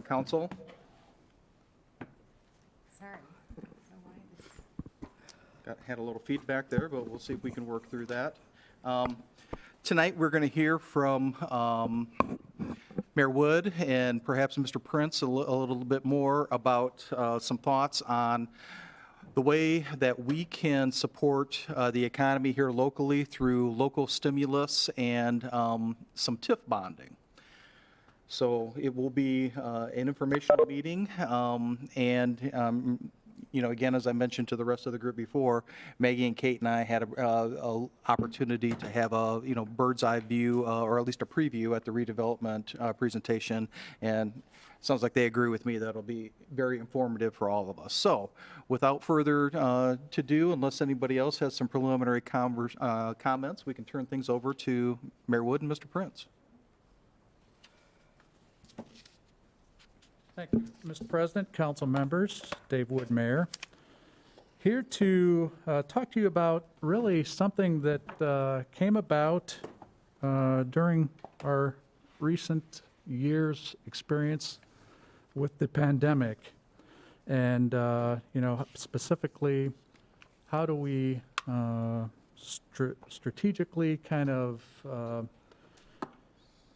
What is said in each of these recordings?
Council. Sorry. Had a little feedback there, but we'll see if we can work through that. Tonight, we're going to hear from Mayor Wood and perhaps Mr. Prince a little bit more about some thoughts on the way that we can support the economy here locally through local stimulus and some TIF bonding. So it will be an informational meeting, you know, again, as I mentioned to the rest of the group before, Maggie and Kate and I had a opportunity to have a, you know, bird's eye view, or at least a preview at the redevelopment presentation, and it sounds like they agree with me that it'll be very informative for all of us. So without further to do, unless anybody else has some preliminary comments, we can turn things over to Mayor Wood and Mr. Prince. Thank you, Mr. President, council members, Dave Wood, Mayor. Here to talk to you about really something that came about during our recent year's experience with the pandemic. And, you know, specifically, how do we strategically kind of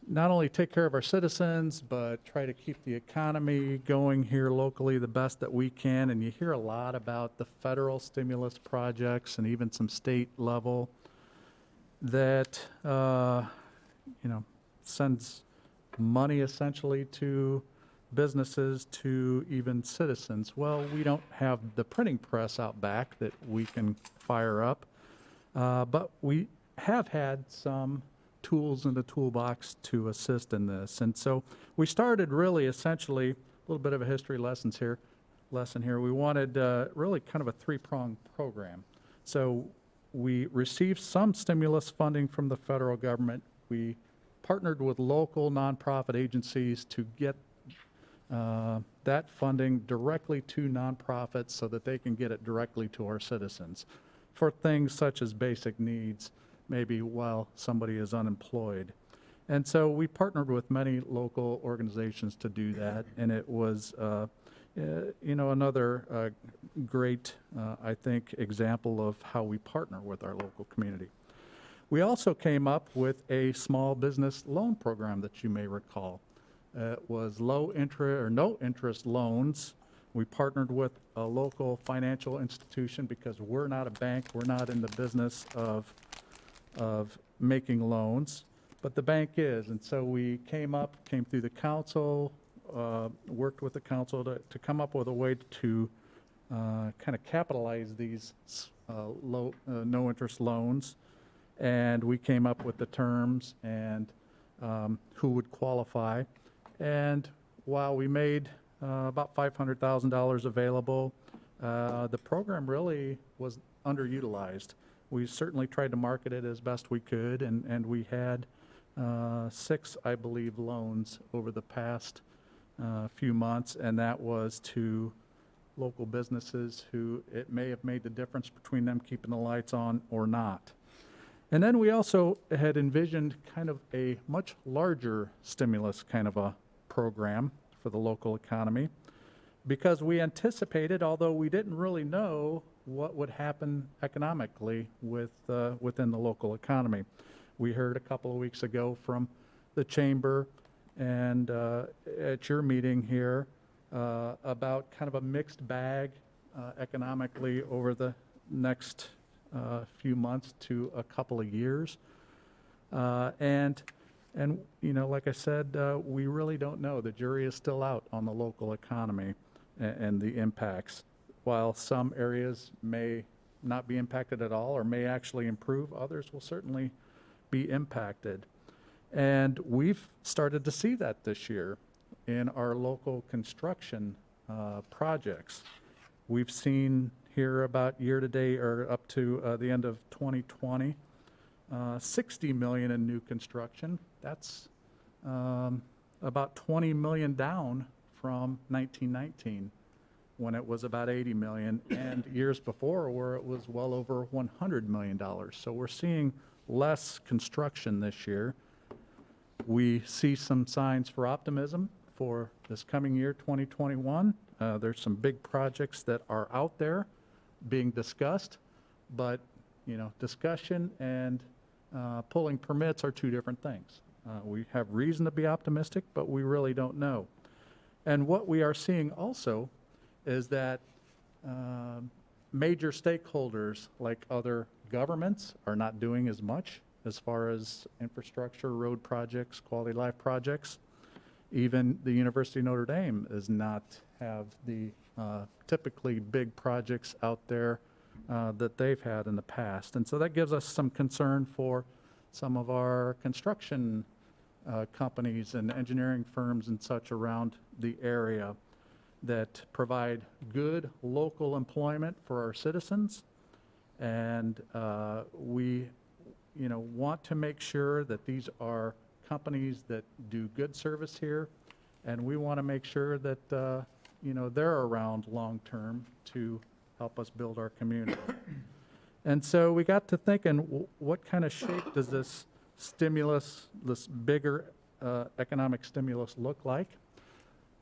not only take care of our citizens, but try to keep the economy going here locally the best that we can. And you hear a lot about the federal stimulus projects and even some state level that, you know, sends money essentially to businesses, to even citizens. Well, we don't have the printing press out back that we can fire up, but we have had some tools in the toolbox to assist in this. And so we started really essentially, a little bit of a history lesson here. We wanted really kind of a three-pronged program. So we received some stimulus funding from the federal government. We partnered with local nonprofit agencies to get that funding directly to nonprofits so that they can get it directly to our citizens for things such as basic needs, maybe while somebody is unemployed. And so we partnered with many local organizations to do that, and it was, you know, another great, I think, example of how we partner with our local community. We also came up with a small business loan program that you may recall. It was low interest or no interest loans. We partnered with a local financial institution because we're not a bank, we're not in the business of making loans, but the bank is. And so we came through the council, worked with the council to come up with a way to kind of capitalize these low, no interest loans. And we came up with the terms and who would qualify. And while we made about $500,000 available, the program really was underutilized. We certainly tried to market it as best we could, and we had 6, I believe, loans over the past few months, and that was to local businesses who it may have made the difference between them keeping the lights on or not. And then we also had envisioned kind of a much larger stimulus kind of a program for the local economy, because we anticipated, although we didn't really know what would happen economically within the local economy. We heard a couple of weeks ago from the chamber and at your meeting here about kind of a mixed bag economically over the next few months to a couple of years. And you know, like I said, we really don't know. The jury is still out on the local economy and the impacts. While some areas may not be impacted at all or may actually improve, others will certainly be impacted. And we've started to see that this year in our local construction projects. We've seen here about year to date or up to the end of 2020, 60 million in new construction. That's about 20 million down from 1919. When it was about 80 million, and years before where it was well over $100 million. So we're seeing less construction this year. We see some signs for optimism for this coming year, 2021. There's some big projects that are out there being discussed, but, discussion and pulling permits are two different things. We have reason to be optimistic, but we really don't know. And what we are seeing also is that major stakeholders, like other governments, are not doing as much as far as infrastructure, road projects, quality of life projects. Even the University of Notre Dame does not have the typically big projects out there that they've had in the past. And so that gives us some concern for some of our construction companies and engineering firms and such around the area that provide good local employment for our citizens. And we, want to make sure that these are companies that do good service here. And we want to make sure that, they're around long-term to help us build our community. And so we got to thinking, what kind of shape does this stimulus, this bigger economic stimulus look like?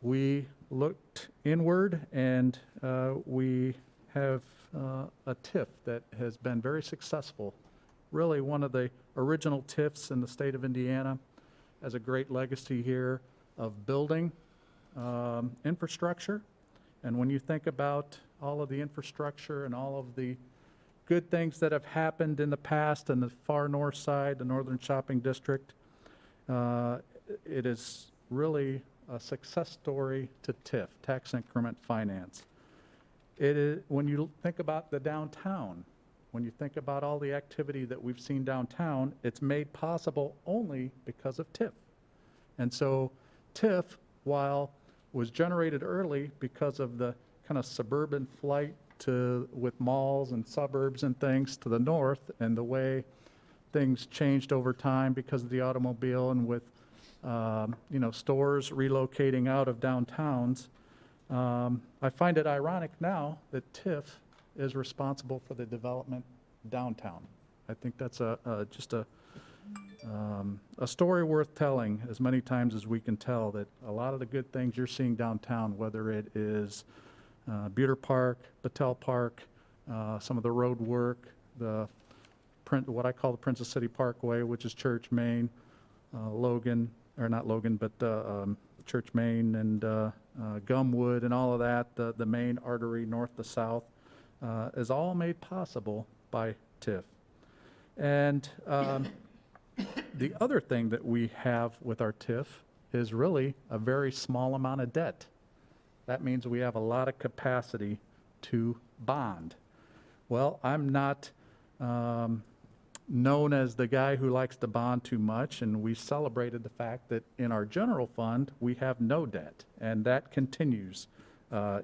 We looked inward, and we have a TIF that has been very successful. Really one of the original TIFs in the state of Indiana, has a great legacy here of building infrastructure. And when you think about all of the infrastructure and all of the good things that have happened in the past in the far north side, the Northern Shopping District, it is really a success story to TIF, tax increment finance. It is, when you think about the downtown, when you think about all the activity that we've seen downtown, it's made possible only because of TIF. And so TIF, while was generated early because of the kind of suburban flight with malls and suburbs and things to the north, and the way things changed over time because of the automobile and with stores relocating out of downtowns. I find it ironic now that TIF is responsible for the development downtown. I think that's just a story worth telling as many times as we can tell, that a lot of the good things you're seeing downtown, whether it is Buter Park, Battelle Park, some of the road work, what I call the Princess City Parkway, which is Church, Main, Logan, or not Logan, but Church, Main, and Gumwood, and all of that, the main artery north to south, is all made possible by TIF. And the other thing that we have with our TIF is really a very small amount of debt. That means we have a lot of capacity to bond. Well, I'm not known as the guy who likes to bond too much, and we celebrated the fact that in our general fund, we have no debt, and that continues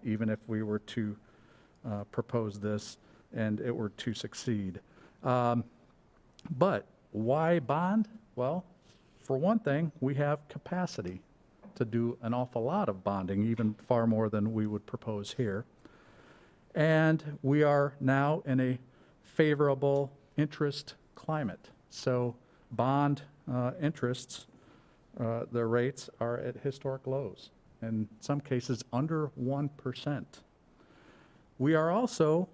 even if we were to propose this and it were to succeed. But why bond? Well, for one thing, we have capacity to do an awful lot of bonding, even far more than we would propose here. And we are now in a favorable interest climate. So bond interests, the rates are at historic lows, in some cases under 1%. We are also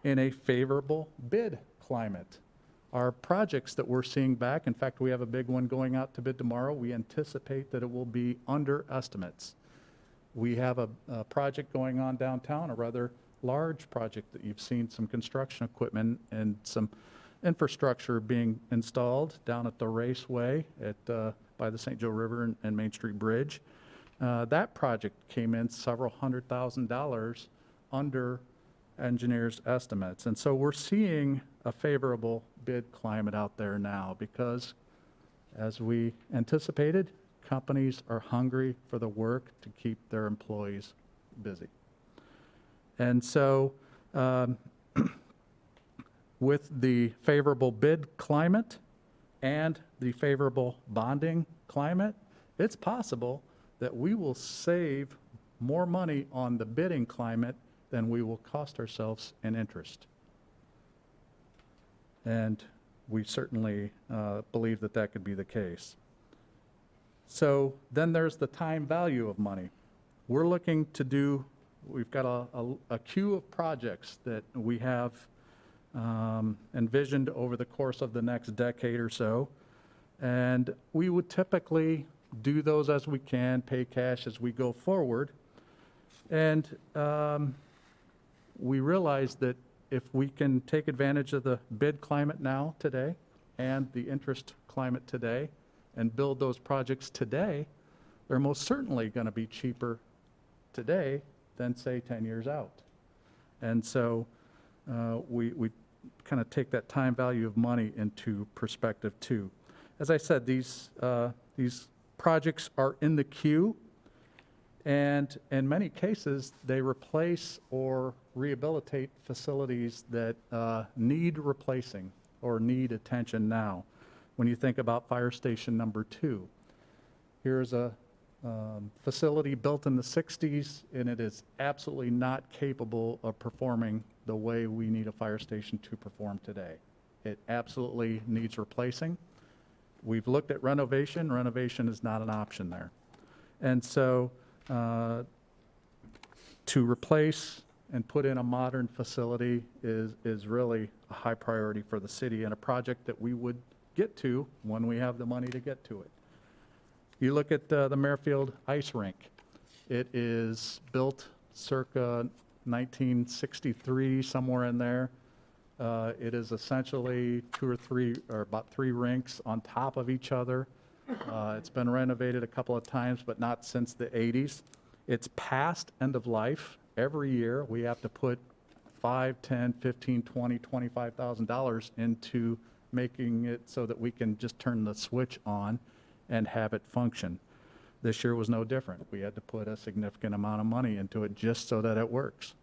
in a favorable bid climate. Our projects that we're seeing back, in fact, we have a big one going out to bid tomorrow. We anticipate that it will be under estimates. We have a project going on downtown, a rather large project that you've seen some construction equipment and some infrastructure being installed down at the Raceway by the St. Joe River and Main Street Bridge. That project came in several $100,000 under engineers' estimates. And so we're seeing a favorable bid climate out there now because, as we anticipated, companies are hungry for the work to keep their employees busy. And so with the favorable bid climate and the favorable bonding climate, it's possible that we will save more money on the bidding climate than we will cost ourselves in interest. And we certainly believe that that could be the case. So then there's the time value of money. We're looking to do, we've got a queue of projects that we have envisioned over the course of the next decade or so. And we would typically do those as we can, pay cash as we go forward. And we realize that if we can take advantage of the bid climate now, today, and the interest climate today, and build those projects today, they're most certainly going to be cheaper today than, say, 10 years out. And so we kind of take that time value of money into perspective too. As I said, these projects are in the queue, and in many cases, they replace or rehabilitate facilities that need replacing or need attention now. When you think about Fire Station number 2, here's a facility built in the 60s, and it is absolutely not capable of performing the way we need a fire station to perform today. It absolutely needs replacing. We've looked at renovation. Renovation is not an option there. And so to replace and put in a modern facility is really a high priority for the city, and a project that we would get to when we have the money to get to it. You look at the Merrifield Ice Rink. It is built circa 1963, somewhere in there. It is essentially about three rinks on top of each other. It's been renovated a couple of times, but not since the 80s. It's past end of life. Every year, we have to put $5, $10, $15, $20, $25,000 into making it so that we can just turn the switch on and have it function. This year was no different. We had to put a significant amount of money into it just so that it works.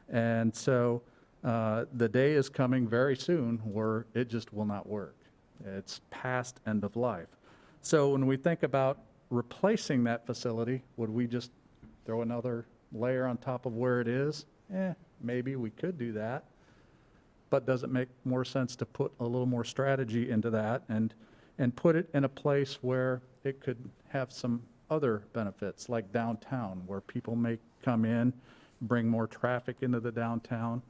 And so the day is coming very soon where it just will not work. It's past end of life. So when we think about replacing that facility, would we just throw another layer on top of where it is? Maybe we could do that. But does it make more sense to put a little more strategy into that and put it in a place where it could have some other benefits, like downtown, where people may come in, bring more traffic into the downtown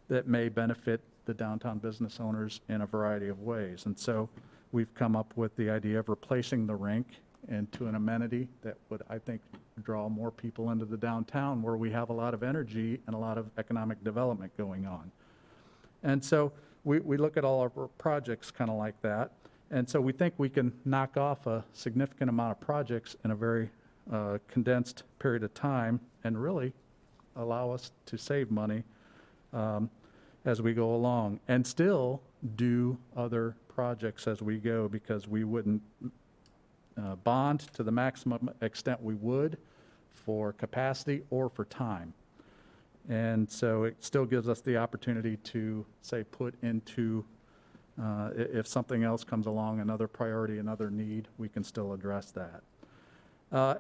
that may benefit the downtown business owners in a variety of ways. And so we've come up with the idea of replacing the rink into an amenity that would, I think, draw more people into the downtown, where we have a lot of energy and a lot of economic development going on. And so we look at all of our projects kind of like that. And so we think we can knock off a significant amount of projects in a very condensed period of time and really allow us to save money as we go along, and still do other projects as we go, because we wouldn't bond to the maximum extent we would for capacity or for time. And so it still gives us the opportunity to, say, put into, if something else comes along, another priority, another need, we can still address that.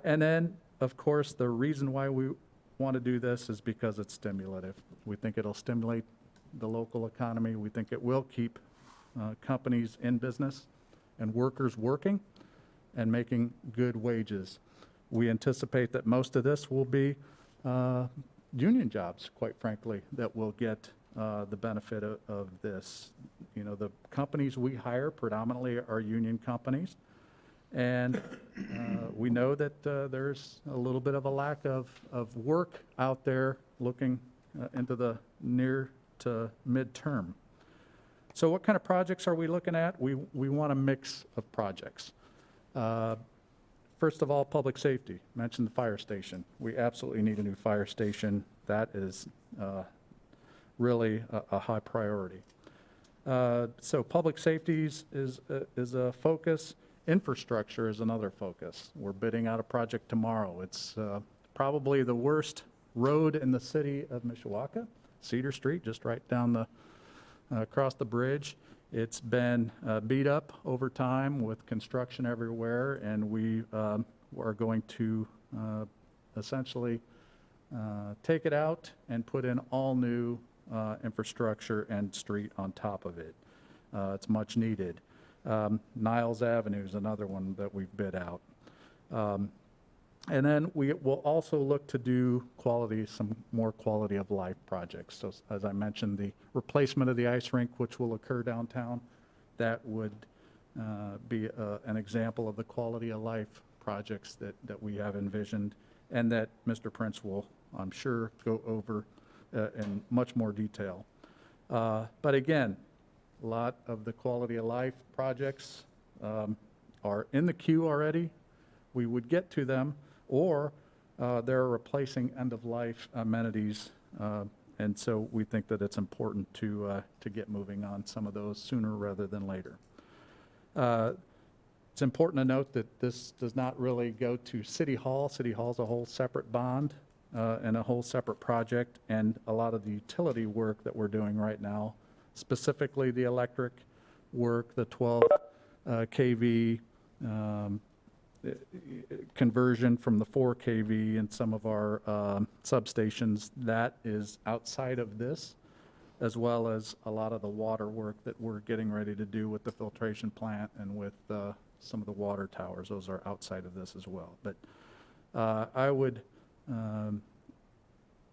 And then, of course, the reason why we want to do this is because it's stimulative. We think it'll stimulate the local economy. We think it will keep companies in business and workers working and making good wages. We anticipate that most of this will be union jobs, quite frankly, that will get the benefit of this. You know, the companies we hire predominantly are union companies, and we know that there's a little bit of a lack of work out there looking into the near to midterm. So what kind of projects are we looking at? We want a mix of projects. First of all, public safety. Mentioned the fire station. We absolutely need a new fire station. That is really a high priority. So public safety is a focus. Infrastructure is another focus. We're bidding out a project tomorrow. It's probably the worst road in the city of Mishawaka, Cedar Street, just right down across the bridge. It's been beat up over time with construction everywhere, and we are going to essentially take it out and put in all new infrastructure and street on top of it. It's much needed. Niles Avenue is another one that we've bid out. And then we will also look to do some more quality of life projects. So as I mentioned, the replacement of the ice rink, which will occur downtown, that would be an example of the quality of life projects that we have envisioned and that Mr. Prince will, I'm sure, go over in much more detail. But again, a lot of the quality of life projects are in the queue already. We would get to them, or they're replacing end-of-life amenities. And so we think that it's important to get moving on some of those sooner rather than later. It's important to note that this does not really go to City Hall. City Hall's a whole separate bond and a whole separate project, and a lot of the utility work that we're doing right now, specifically the electric work, the 12 kV conversion from the 4 kV in some of our substations, that is outside of this, as well as a lot of the water work that we're getting ready to do with the filtration plant and with some of the water towers. Those are outside of this as well. But I would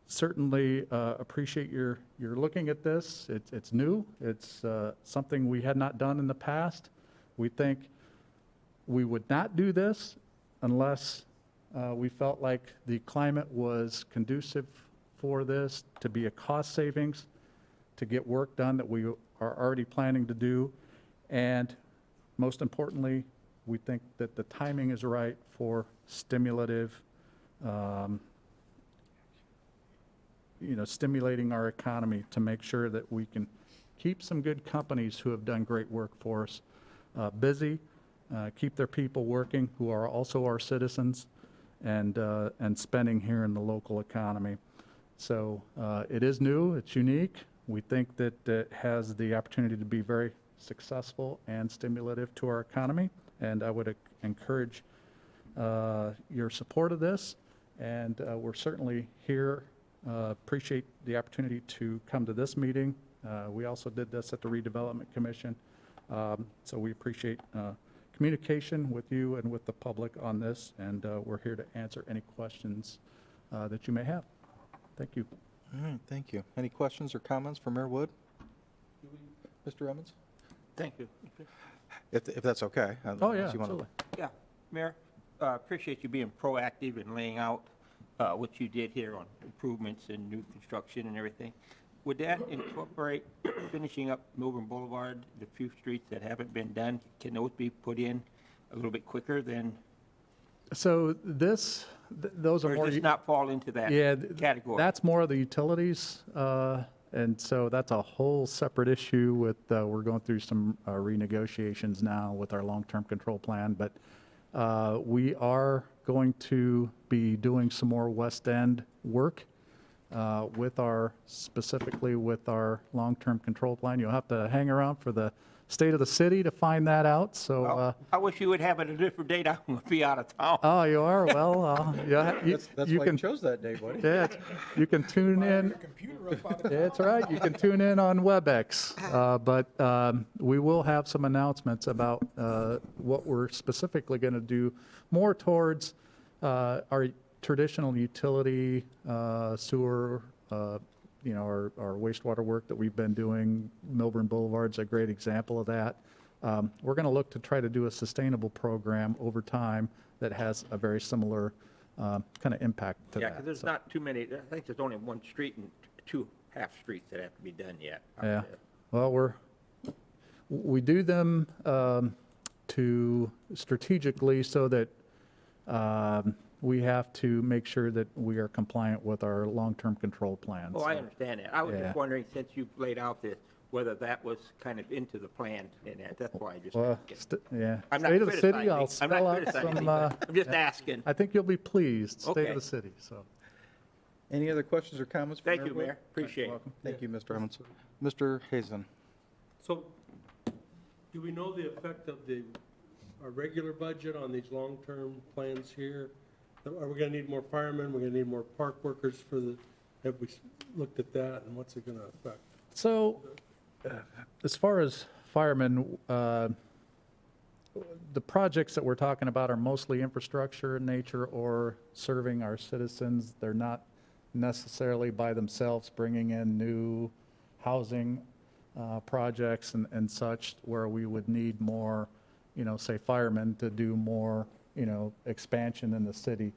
certainly appreciate your looking at this. It's new. It's something we had not done in the past. We think we would not do this unless we felt like the climate was conducive for this to be a cost savings, to get work done that we are already planning to do. And most importantly, we think that the timing is right for stimulative, stimulating our economy to make sure that we can keep some good companies who have done great work for us busy, keep their people working who are also our citizens, and spending here in the local economy. So it is new, it's unique. We think that it has the opportunity to be very successful and stimulative to our economy, and I would encourage your support of this, and we're certainly here. Appreciate the opportunity to come to this meeting. We also did this at the Redevelopment Commission, so we appreciate communication with you and with the public on this, and we're here to answer any questions that you may have. Thank you. All right, thank you. Any questions or comments for Mayor Wood? Mr. Emmons? Thank you. If that's okay. Oh, yeah, unless you wanna- absolutely. Yeah, Mayor, appreciate you being proactive and laying out what you did here on improvements and new construction and everything. Would that incorporate finishing up Milburn Boulevard, the few streets that haven't been done? Can those be put in a little bit quicker than, So those are or more. does this not fall into that Yeah, category? that's more of the utilities, and so that's a whole separate issue with, we're going through some renegotiations now with our long-term control plan, but we are going to be doing some more West End work specifically with our long-term control plan. You'll have to hang around for the state of the city to find that out, so. Well, I wish you would have it a different date. I'm going to be out of town. Oh, you are? Well, yeah, That's you why can, you chose that day, buddy. yeah, you can tune in. That's right, you can tune in on WebEx. But we will have some announcements about what we're specifically going to do more towards our traditional utility, sewer, our wastewater work that we've been doing. Milburn Boulevard's a great example of that. We're going to look to try to do a sustainable program over time that has a very similar kind of impact to Yeah, that. because there's So, not too many, I think there's only one street and two half streets that have to be done yet. out Yeah, there. well, we do them to strategically so that we have to make sure that we are compliant with our long-term control plans. Oh, I understand that. I was Yeah. just wondering, since you've laid out this, whether that was kind of into the plan, and that's why I just Well, asking. yeah. I'm not State of the city, criticizing. I'll I'm spell not out criticizing, some, but I'm just yeah. asking. I think you'll be pleased, state Okay. of the city, so. Any other questions or comments for Thank you, Wood? Mayor. Appreciate it. Welcome. Thank you, Mr. Emmons. Mr. Hazen? So, do we know the effect of our regular budget on these long-term plans here? Are we gonna need more firemen, we're gonna need more park workers have we looked at that, and what's it gonna affect? So, as far as firemen, the projects that we're talking about are mostly infrastructure in nature or serving our citizens. They're not necessarily by themselves bringing in new housing projects and such where we would need more, say firemen to do more, expansion in the city.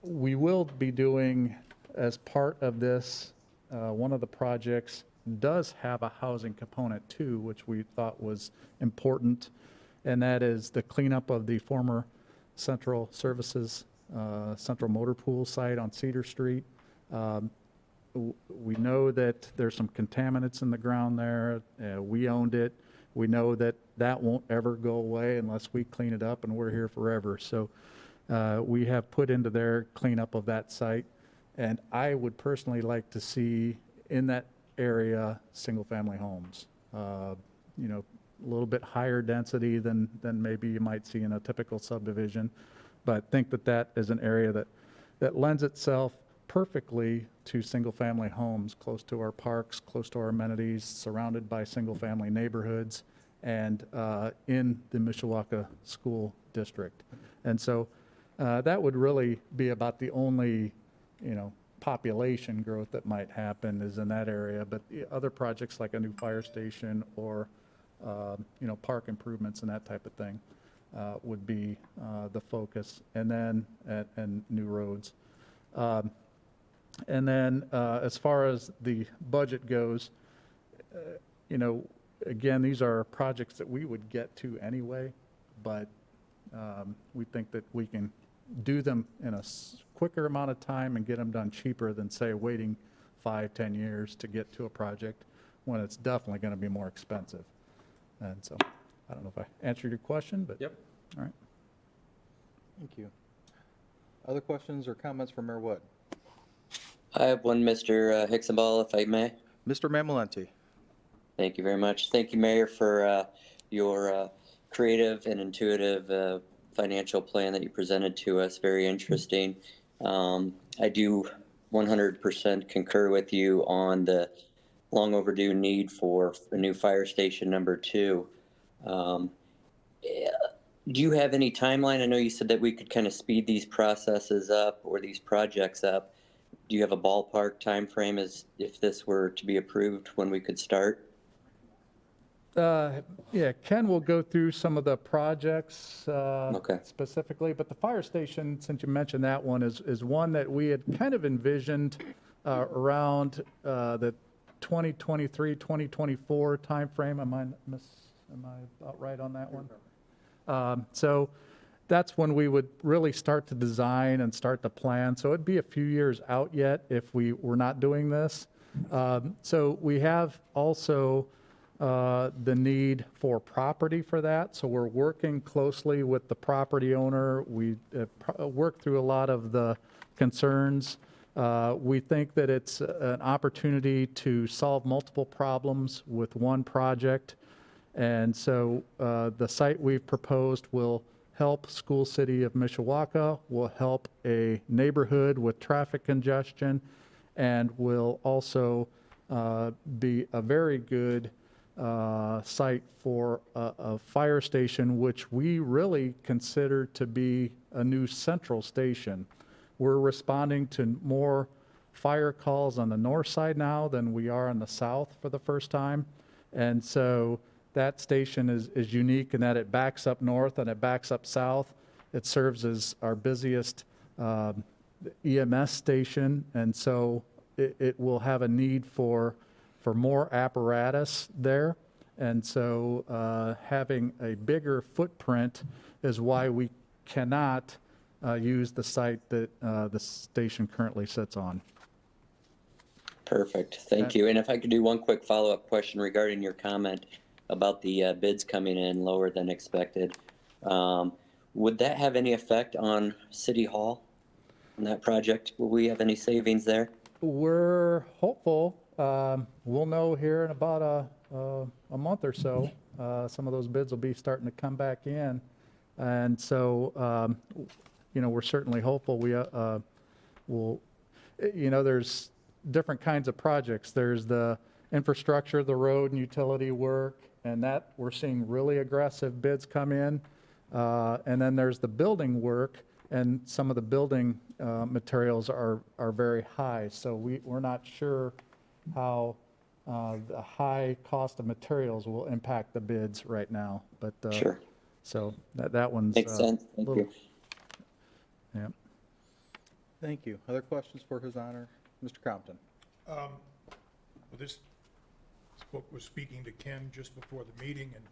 We will be doing, as part of this, one of the projects does have a housing component too, which we thought was important, and that is the cleanup of the former Central Services, Central Motor Pool site on Cedar Street. We know that there's some contaminants in the ground there. We owned it. We know that that won't ever go away unless we clean it up, and we're here forever. So we have put into their cleanup of that site, and I would personally like to see in that area single-family homes. A little bit higher density than maybe you might see in a typical subdivision, but think that that is an area that lends itself perfectly to single-family homes, close to our parks, close to our amenities, surrounded by single-family neighborhoods, and in the Mishawaka School District. And so that would really be about the only, population growth that might happen is in that area. But the other projects like a new fire station or, park improvements and that type of thing would be the focus. And then, and new roads. And then as far as the budget goes, again, these are projects that we would get to anyway, but we think that we can do them in a quicker amount of time and get them done cheaper than, say, waiting 5-10 years to get to a project when it's definitely going to be more expensive. And so I don't know if I answered your question, but. Yep. All right. Thank you. Other questions or comments from Mayor Wood? I have one, Mr. Hicksonball, if I may. Mr. Mamalenti. Thank you very much. Thank you, Mayor, for your creative and intuitive financial plan that you presented to us. Very interesting. I do 100% concur with you on the long overdue need for a new fire station number 2. Do you have any timeline? I know you said that we could kind of speed these processes up or these projects up. Do you have a ballpark time frame as if this were to be approved when we could start? Yeah, Ken will go through some of the projects Okay. specifically, but the fire station, since you mentioned that one, is one that we had kind of envisioned around the 2023, 2024 timeframe. Am I about right on that one? So that's when we would really start to design and start to plan. So it'd be a few years out yet if we were not doing this. So we have also the need for property for that. So we're working closely with the property owner. We worked through a lot of the concerns. We think that it's an opportunity to solve multiple problems with one project. And so the site we've proposed will help School City of Mishawaka, will help a neighborhood with traffic congestion, and will also be a very good site for a fire station, which we really consider to be a new central station. We're responding to more fire calls on the north side now than we are on the south for the first time. And so that station is unique in that it backs up north and it backs up south. It serves as our busiest EMS station, and so it will have a need for more apparatus there. And so having a bigger footprint is why we cannot use the site that the station currently sits on. Perfect. Thank you. And if I could do one quick follow-up question regarding your comment about the bids coming in lower than expected. Would that have any effect on City Hall on that project? Will we have any savings there? We're hopeful. We'll know here in about a month or so. Some of those bids will be starting to come back in. And so, we're certainly hopeful we will, there's different kinds of projects. There's the infrastructure, the road and utility work, and that, we're seeing really aggressive bids come in. And then there's the building work, and some of the building materials are very high. So we're not sure how the high cost of materials will impact the bids right now. But Sure. so that one's Makes sense. Thank little- you. yeah. Thank you. Other questions for His Honor? Mr. Compton? Well, this was speaking to Ken just before the meeting, and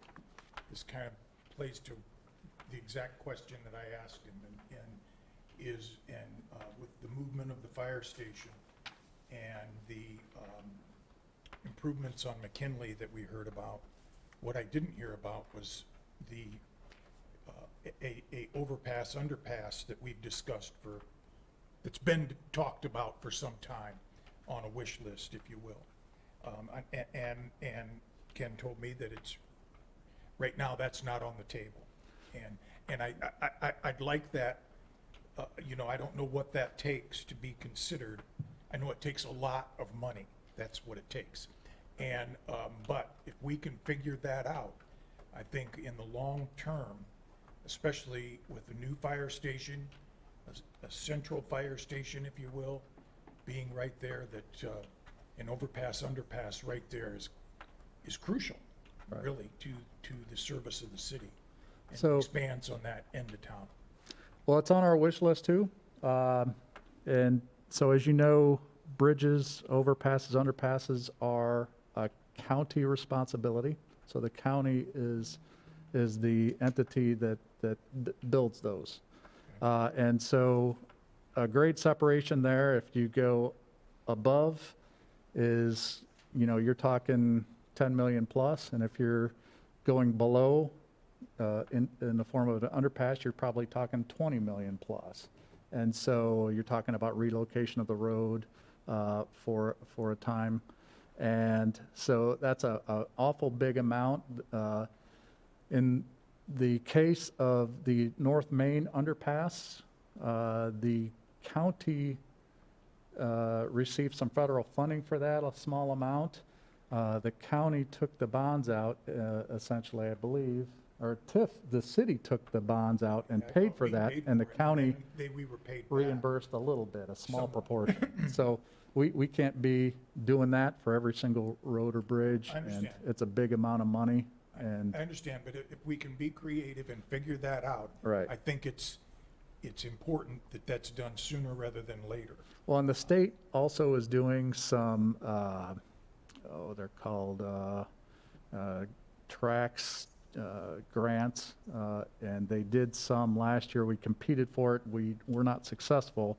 this kind of plays to the exact question that I asked him, with the movement of the fire station and the improvements on McKinley that we heard about. What I didn't hear about was the a overpass, underpass that we've discussed that's been talked about for some time on a wish list, if you will. And Ken told me that right now that's not on the table. And I'd like that, I don't know what that takes to be considered. I know it takes a lot of money. That's what it takes. But if we can figure that out, I think in the long term, especially with the new fire station, a central fire station, if you will, being right there, that an overpass, underpass right there is crucial, really, to the service of the city. And So- expands on that end of town. Well, it's on our wish list too. And so as you know, bridges, overpasses, underpasses are a county responsibility. So the county is the entity that builds those. And so a grade separation there, if you go above, is, you're talking 10 million plus. And if you're going below, in the form of an underpass, you're probably talking 20 million plus. And so you're talking about relocation of the road for a time. And so that's a awful big amount. In the case of the North Main underpass, the county received some federal funding for that, a small amount. The county took the bonds out, essentially, I believe, or TIF, the city took the bonds out and I paid thought for we that, paid and the for it, county then we were paid back. reimbursed a little bit, a small Somewhat. proportion. So we can't be doing that for every single road or bridge. I understand. And it's a big amount of money, and I understand, but if we can be creative and figure that out. Right. I think it's important that that's done sooner rather than later. well, and the state also is doing some, they're called tracks, grants, and they did some last year. We competed for it. We were not successful,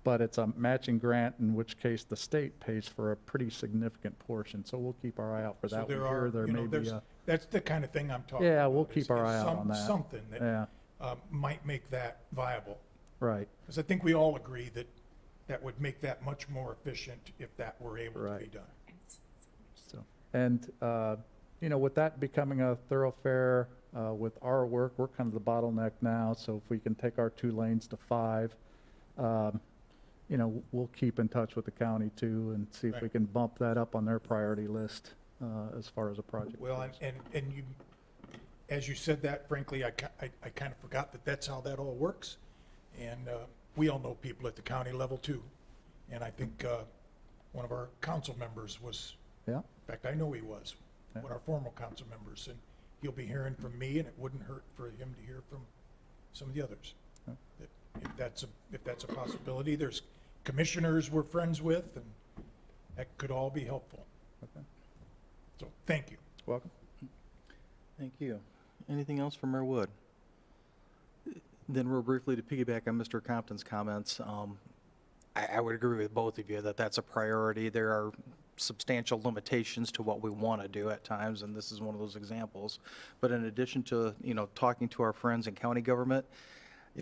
but it's a matching grant, in which case the state pays for a pretty significant portion. So we'll keep our eye out for So that. there We are, hear there may be a, that's the kind of thing I'm talking about. yeah, we'll is- keep our is eye out on that. Something that Yeah, might make that viable. right. Because I think we all agree that that would make that much more efficient if that were able to be Right. done. So, and, with that becoming a thoroughfare, with our work, we're kind of the bottleneck now. So if we can take our 2 lanes to 5, we'll keep in touch with the county too and see if we Right. can bump that up on their priority list, as far as a project. Well, goes. and you, as you said that, frankly, I kind of forgot that that's how that all works. And we all know people at the county level too. And I think one of our council members was, Yeah, in fact, I know he was, Yeah. one of our former council members. And he'll be hearing from me, and it wouldn't hurt for him to hear from some of the others. Yeah. That if that's a possibility, there's commissioners we're friends with, and that could all be helpful. okay. So, thank you. Welcome. Thank you. Anything else from Mayor Wood? Then real briefly to piggyback on Mr. Compton's comments, I would agree with both of you that that's a priority. There are substantial limitations to what we want to do at times, and this is one of those examples. But in addition to, talking to our friends in county government,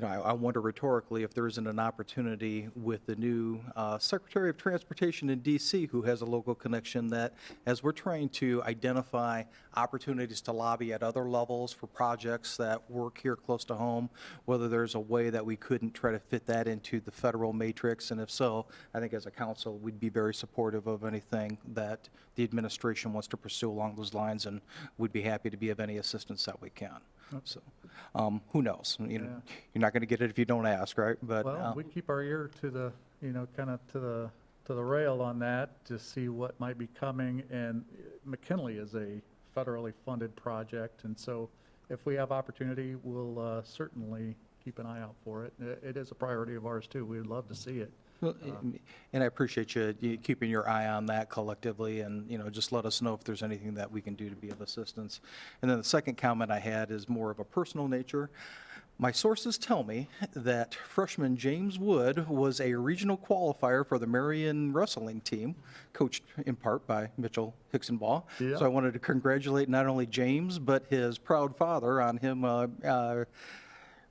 I wonder rhetorically if there isn't an opportunity with the new Secretary of Transportation in DC, who has a local connection, that as we're trying to identify opportunities to lobby at other levels for projects that work here close to home, whether there's a way that we couldn't try to fit that into the federal matrix, and if so, I think as a council, we'd be very supportive of anything that the administration wants to pursue along those lines, and we'd be happy to be of any assistance that we can. So, who knows? You're not going to get it if you don't ask, right? But Well, we keep our ear to the, kind of to the rail on that to see what might be coming. And McKinley is a federally funded project, and so if we have opportunity, we'll certainly keep an eye out for it. It is a priority of ours too. We'd love to see it. Well, and I appreciate you keeping your eye on that collectively, and, just let us know if there's anything that we can do to be of assistance. And then the second comment I had is more of a personal nature. My sources tell me that freshman James Wood was a regional qualifier for the Marion wrestling team, coached in part by Mitchell Hicksonbaugh. Yeah. So I wanted to congratulate not only James, but his proud father on him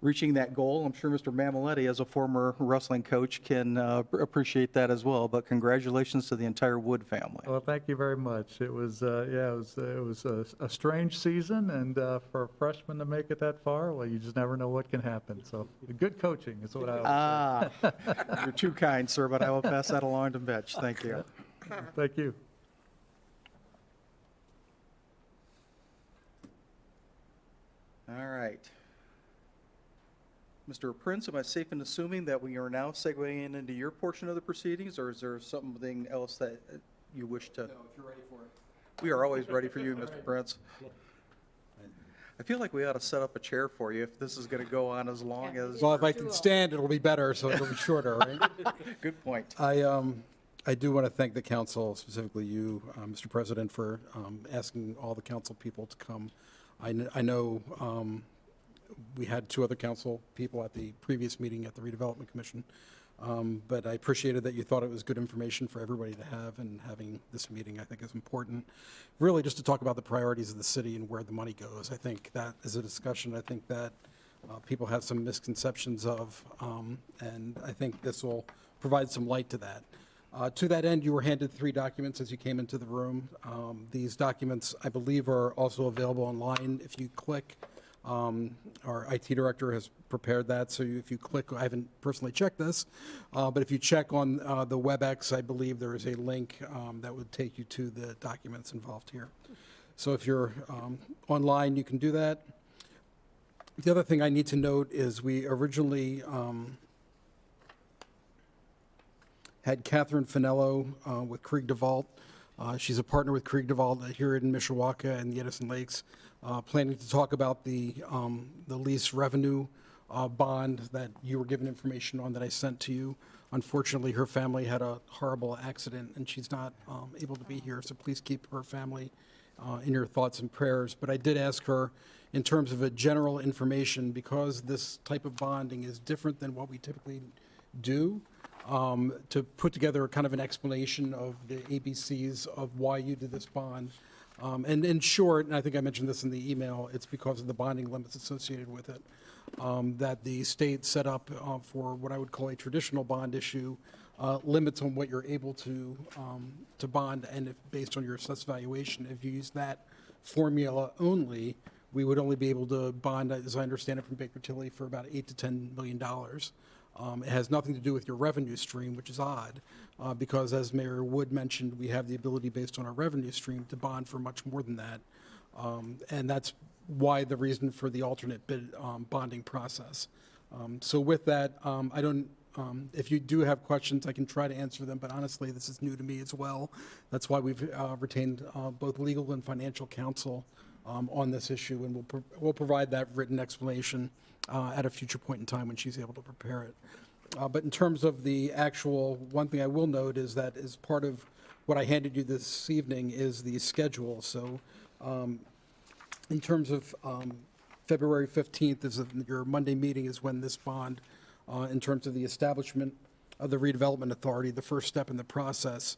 reaching that goal. I'm sure Mr. Mamoletti, as a former wrestling coach, can appreciate that as well. But congratulations to the entire Wood family. Well, thank you very much. It was, it was a strange season, and for a freshman to make it that far, well, you just never know what can happen. So good coaching is what I would say. You're too kind, sir, but I will pass that along to Mitch. Thank you. Thank you. All right. Mr. Prince, am I safe in assuming that we are now segueing into your portion of the proceedings, or is there something else that you wish to? No, if you're ready for it. We are always ready for you, Mr. Prince. I feel like we ought to set up a chair for you if this is going to go on as long as. Well, if I can stand, it'll be better, so it'll be shorter, right? Good point. I do want to thank the council, specifically you, Mr. President, for asking all the council people to come. I know we had two other council people at the previous meeting at the Redevelopment Commission, but I appreciated that you thought it was good information for everybody to have, and having this meeting, I think, is important. Really, just to talk about the priorities of the city and where the money goes. I think that is a discussion I think that people have some misconceptions of, and I think this will provide some light to that. To that end, you were handed 3 documents as you came into the room. These documents, I believe, are also available online. If you click, our IT director has prepared that, so if you click, I haven't personally checked this, but if you check on the WebEx, I believe there is a link that would take you to the documents involved here. So if you're online, you can do that. The other thing I need to note is we originally had Catherine Finello with Krieg DeVault. She's a partner with Krieg DeVault here in Mishawaka and the Edison Lakes, planning to talk about the lease revenue bond that you were given information on that I sent to you. Unfortunately, her family had a horrible accident and she's not able to be here, so please keep her family in your thoughts and prayers. But I did ask her, in terms of a general information, because this type of bonding is different than what we typically do, to put together kind of an explanation of the ABCs of why you did this bond. And in short, and I think I mentioned this in the email, it's because of the bonding limits associated with it, that the state set up for what I would call a traditional bond issue, limits on what you're able to bond, and if based on your assessed valuation, if you use that formula only, we would only be able to bond, as I understand it from Baker Tilly, for about $8 to $10 million. It has nothing to do with your revenue stream, which is odd, because as Mayor Wood mentioned, we have the ability based on our revenue stream to bond for much more than that. And that's why the reason for the alternate bid bonding process. So with that, if you do have questions, I can try to answer them, but honestly, this is new to me as well. That's why we've retained both legal and financial counsel on this issue, and we'll provide that written explanation at a future point in time when she's able to prepare it. But in terms of the actual, one thing I will note is that as part of what I handed you this evening is the schedule. So in terms of February 15th is your Monday meeting is when this bond, in terms of the establishment of the redevelopment authority, the first step in the process,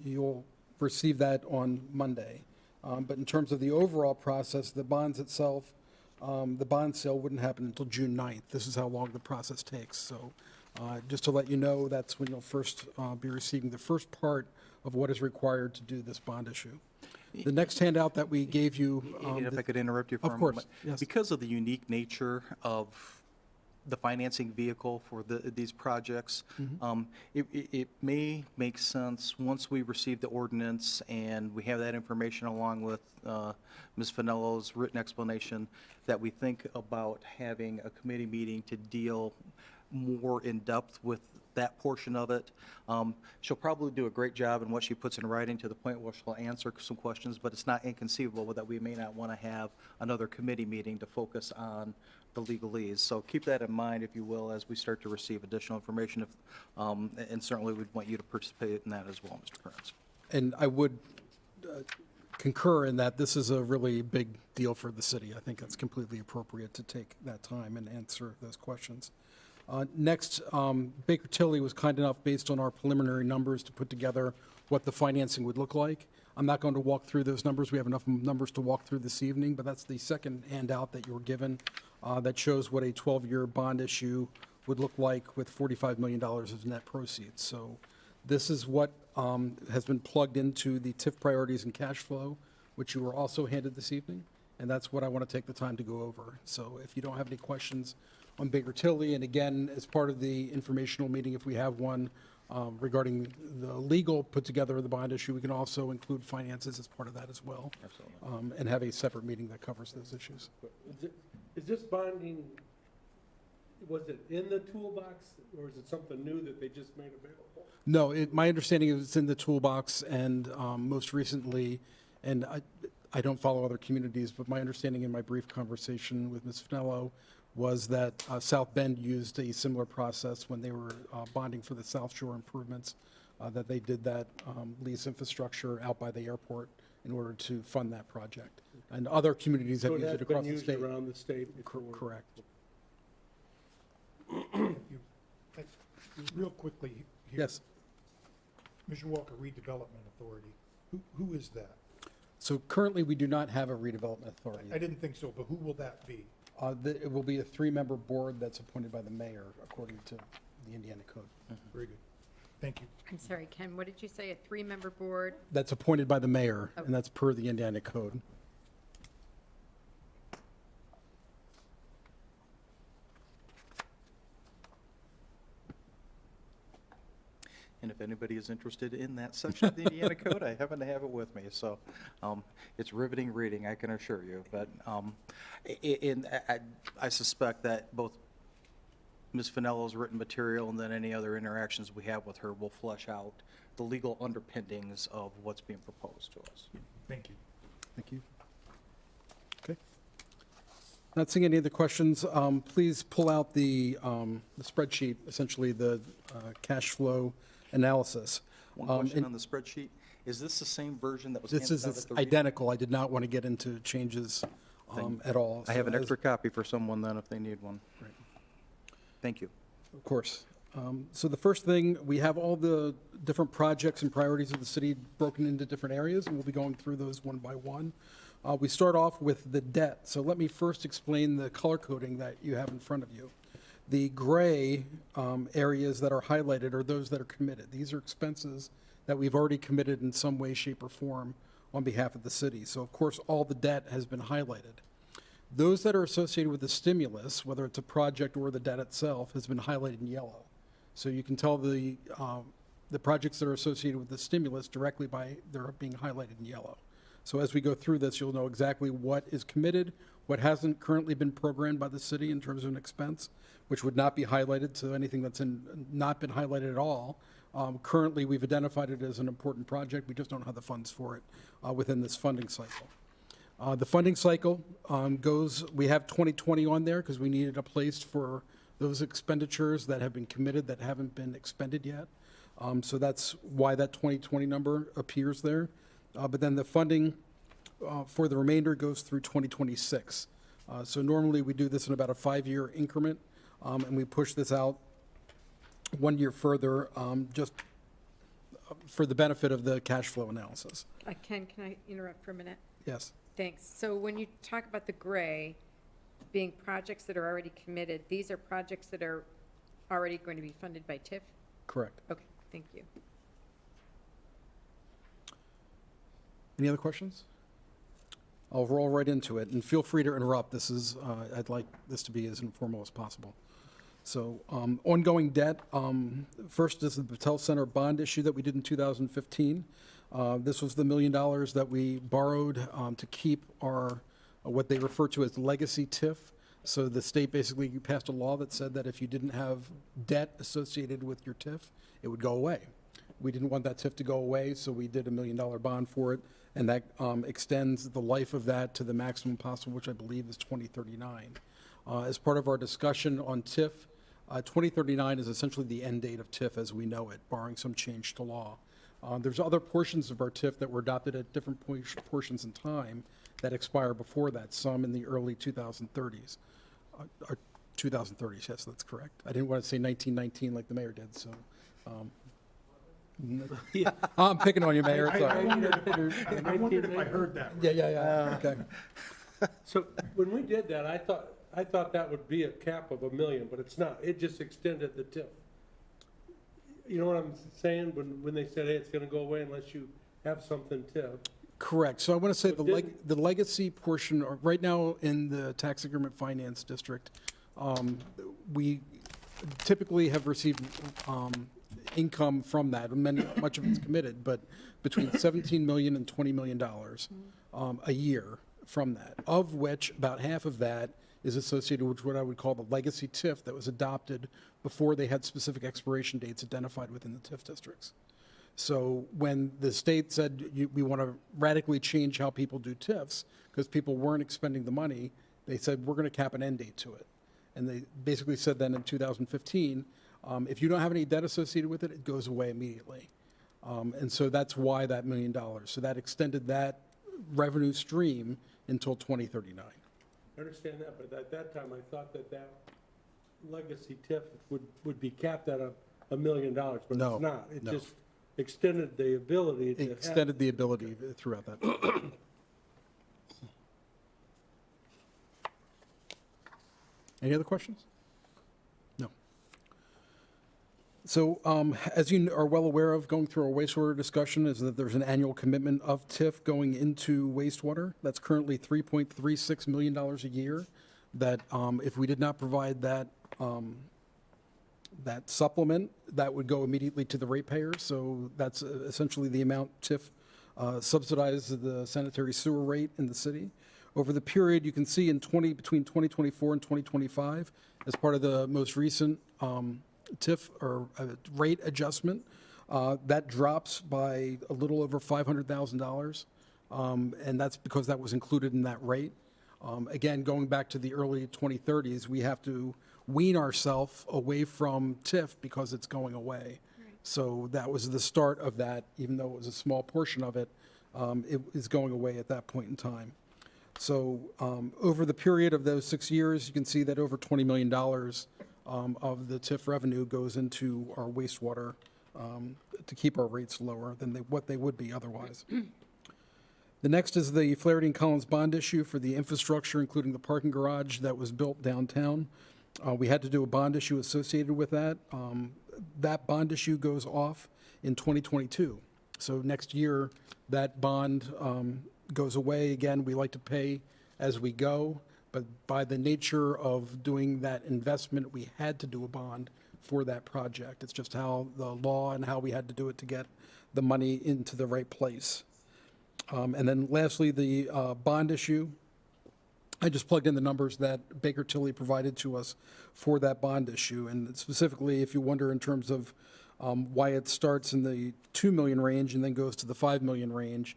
you'll receive that on Monday. But in terms of the overall process, the bonds itself the bond sale wouldn't happen until June 9th. This is how long the process takes. So just to let you know, that's when you'll first be receiving the first part of what is required to do this bond issue. The next handout that we gave you. If I could interrupt you for Of a course, moment. yes. Because of the unique nature of the financing vehicle for these projects, it may make sense, once we receive the ordinance and we have that information along with Ms. Finello's written explanation, that we think about having a committee meeting to deal more in depth with that portion of it. She'll probably do a great job in what she puts in writing, to the point where she'll answer some questions, but it's not inconceivable that we may not want to have another committee meeting to focus on the legalese. So keep that in mind, if you will, as we start to receive additional information, and certainly we'd want you to participate in that as well, Mr. Prince. And I would concur in that this is a really big deal for the city. I think it's completely appropriate to take that time and answer those questions. Next, Baker Tilly was kind enough, based on our preliminary numbers, to put together what the financing would look like. I'm not going to walk through those numbers. We have enough numbers to walk through this evening, but that's the second handout that you were given that shows what a 12-year bond issue would look like with $45 million of net proceeds. So this is what has been plugged into the TIF priorities and cash flow, which you were also handed this evening, and that's what I want to take the time to go over. So if you don't have any questions on Baker Tilly, and again, as part of the informational meeting, if we have one regarding the legal put together of the bond issue, we can also include finances as part of that as well. Absolutely. And have a separate meeting that covers those issues. Is this bonding, was it in the toolbox, or is it something new that they just made available? No, my understanding is it's in the toolbox, and most recently, and I don't follow other communities, but my understanding in my brief conversation with Ms. Finello was that South Bend used a similar process when they were bonding for the South Shore improvements, that they did that lease infrastructure out by the airport in order to fund that project. And other communities have So it used has it across been the used state. around the state before? Correct. Real quickly here. Yes. Mishawaka Redevelopment Authority, who is that? So currently, we do not have a redevelopment authority. I didn't think so, but who will that be? It will be a 3-member board that's appointed by the mayor, according to the Indiana Code. Very good. Thank you. I'm sorry, Ken, what did you say, a 3-member board? That's appointed by the mayor, Oh. and that's per the Indiana Code. And if anybody is interested in that section of the Indiana Code, I happen to have it with me. So it's riveting reading, I can assure you. But I suspect that both Ms. Finello's written material and then any other interactions we have with her will flesh out the legal underpinnings of what's being proposed to us. Thank you. Thank you. Okay. Not seeing any other questions. Please pull out the spreadsheet, essentially the cash flow analysis. One question on the spreadsheet. Is this the same version that was This handed out is at the identical. I did not want to get into changes at all. I have an So as- extra copy for someone then if they need one. Right. Thank you. Of course. So the first thing, we have all the different projects and priorities of the city broken into different areas, and we'll be going through those one by one. We start off with the debt. So let me first explain the color coding that you have in front of you. The gray areas that are highlighted are those that are committed. These are expenses that we've already committed in some way, shape, or form on behalf of the city. So of course, all the debt has been highlighted. Those that are associated with the stimulus, whether it's a project or the debt itself, has been highlighted in yellow. So you can tell the projects that are associated with the stimulus directly by they're being highlighted in yellow. So as we go through this, you'll know exactly what is committed, what hasn't currently been programmed by the city in terms of an expense, which would not be highlighted, so anything that's not been highlighted at all. Currently, we've identified it as an important project, we just don't have the funds for it within this funding cycle. The funding cycle we have 2020 on there because we needed a place for those expenditures that have been committed that haven't been expended yet. So that's why that 2020 number appears there. But then the funding for the remainder goes through 2026. So normally we do this in about a 5-year increment, and we push this out 1 year further just for the benefit of the cash flow analysis. Ken, can I interrupt for a minute? Yes. Thanks. So when you talk about the gray, being projects that are already committed, these are projects that are already going to be funded by TIF? Correct. Okay, thank you. Any other questions? I'll roll right into it, and feel free to interrupt. This is, I'd like this to be as informal as possible. So, ongoing debt, first is the Patel Center bond issue that we did in 2015. This was the $1 million that we borrowed to keep our, what they refer to as legacy TIF. So the state basically passed a law that said that if you didn't have debt associated with your TIF, it would go away. We didn't want that TIF to go away, so we did a $1 million bond for it, and that extends the life of that to the maximum possible, which I believe is 2039. As part of our discussion on TIF, 2039 is essentially the end date of TIF as we know it, barring some change to law. There's other portions of our TIF that were adopted at different portions in time that expire before that, some in the early 2030s. 2030s, yes, that's correct. I didn't want to say 1919 like the mayor did, so. I'm picking on you, Mayor, I sorry. wondered if I heard that. Yeah, okay. So when we did that, I thought that would be a cap of $1 million, but it's not. It just extended the TIF. You know what I'm saying? When they said, hey, it's gonna go away unless you have something TIF. Correct. So I want to say So the legacy portion, right now in the tax increment finance district, we typically have received income from that. Much of it's committed, but between 17 million and 20 million dollars a year from that, of which about half of that is associated with what I would call the legacy TIF that was adopted before they had specific expiration dates identified within the TIF districts. So when the state said we want to radically change how people do TIFs because people weren't expending the money, they said we're going to cap an end date to it. And they basically said then in 2015, if you don't have any debt associated with it, it goes away immediately. And so that's why that $1 million. So that extended that revenue stream until 2039. I understand that, but at that time, I thought that legacy TIF would be capped at $1 million, but No, it's not. It no. just extended the ability to It have. extended the ability throughout that. Any other questions? No. So as you are well aware of, going through our wastewater discussion is that there's an annual commitment of TIF going into wastewater. That's currently $3.36 million a year. That if we did not provide that that supplement, that would go immediately to the ratepayers. So that's essentially the amount TIF subsidizes the sanitary sewer rate in the city. Over the period, you can see between 2024 and 2025, as part of the most recent TIF or rate adjustment, that drops by a little over $500,000, and that's because that was included in that rate. Again, going back to the early 2030s, we have to wean ourselves away from TIF because it's going away. So that was the start of that, even though it was a small portion of it, it is going away at that point in time. So over the period of those 6 years, you can see that over $20 million of the TIF revenue goes into our wastewater to keep our rates lower than what they would be otherwise. The next is the Flaherty and Collins bond issue for the infrastructure, including the parking garage that was built downtown. We had to do a bond issue associated with that. That bond issue goes off in 2022. So next year, that bond goes away. Again, we like to pay as we go, but by the nature of doing that investment, we had to do a bond for that project. It's just how the law and how we had to do it to get the money into the right place. And then lastly, the bond issue. I just plugged in the numbers that Baker Tilly provided to us for that bond issue. And specifically, if you wonder in terms of why it starts in the 2 million range and then goes to the 5 million range,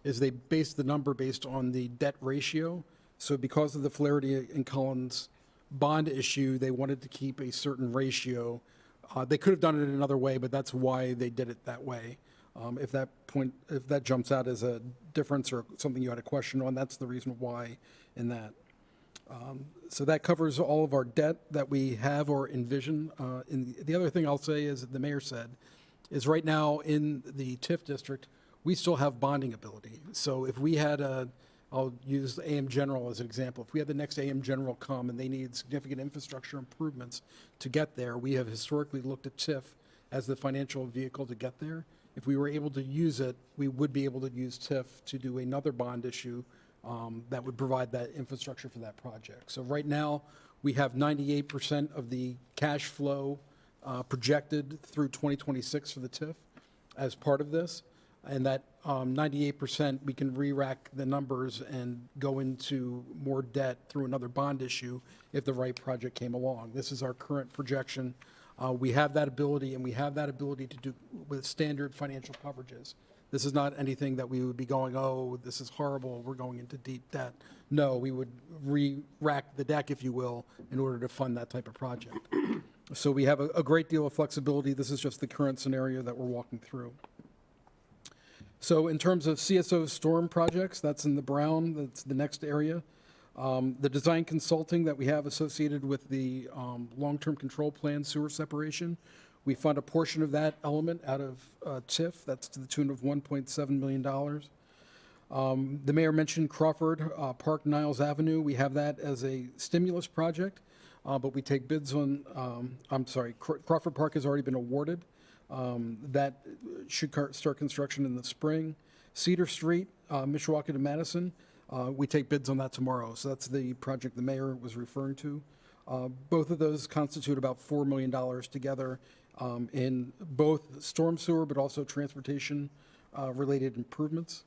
is they based the number based on the debt ratio. So because of the Flaherty and Collins bond issue, they wanted to keep a certain ratio. They could have done it another way, but that's why they did it that way. If that jumps out as a difference or something you had a question on, that's the reason why in that. So that covers all of our debt that we have or envision. And the other thing I'll say is, the mayor said, is right now in the TIF district, we still have bonding ability. So if we had a I'll use AM General as an example. If we have the next AM General come and they need significant infrastructure improvements to get there, we have historically looked at TIF as the financial vehicle to get there. If we were able to use it, we would be able to use TIF to do another bond issue that would provide that infrastructure for that project. So right now, we have 98% of the cash flow projected through 2026 for the TIF as part of this. And that 98%, we can re-rack the numbers and go into more debt through another bond issue if the right project came along. This is our current projection. We have that ability, and we have that ability to do with standard financial coverages. This is not anything that we would be going, oh, this is horrible, we're going into deep debt. No, we would re-rack the deck, if you will, in order to fund that type of project. So we have a great deal of flexibility. This is just the current scenario that we're walking through. So in terms of CSO storm projects, that's in the brown, that's the next area. The design consulting that we have associated with the long-term control plan sewer separation, we fund a portion of that element out of TIF. That's to the tune of $1.7 million. The mayor mentioned Crawford Park, Niles Avenue. We have that as a stimulus project, but we take bids on, Crawford Park has already been awarded. That should start construction in the spring. Cedar Street, Mishawaka to Madison, we take bids on that tomorrow. So that's the project the mayor was referring to. Both of those constitute about $4 million together in both storm sewer, but also transportation related improvements.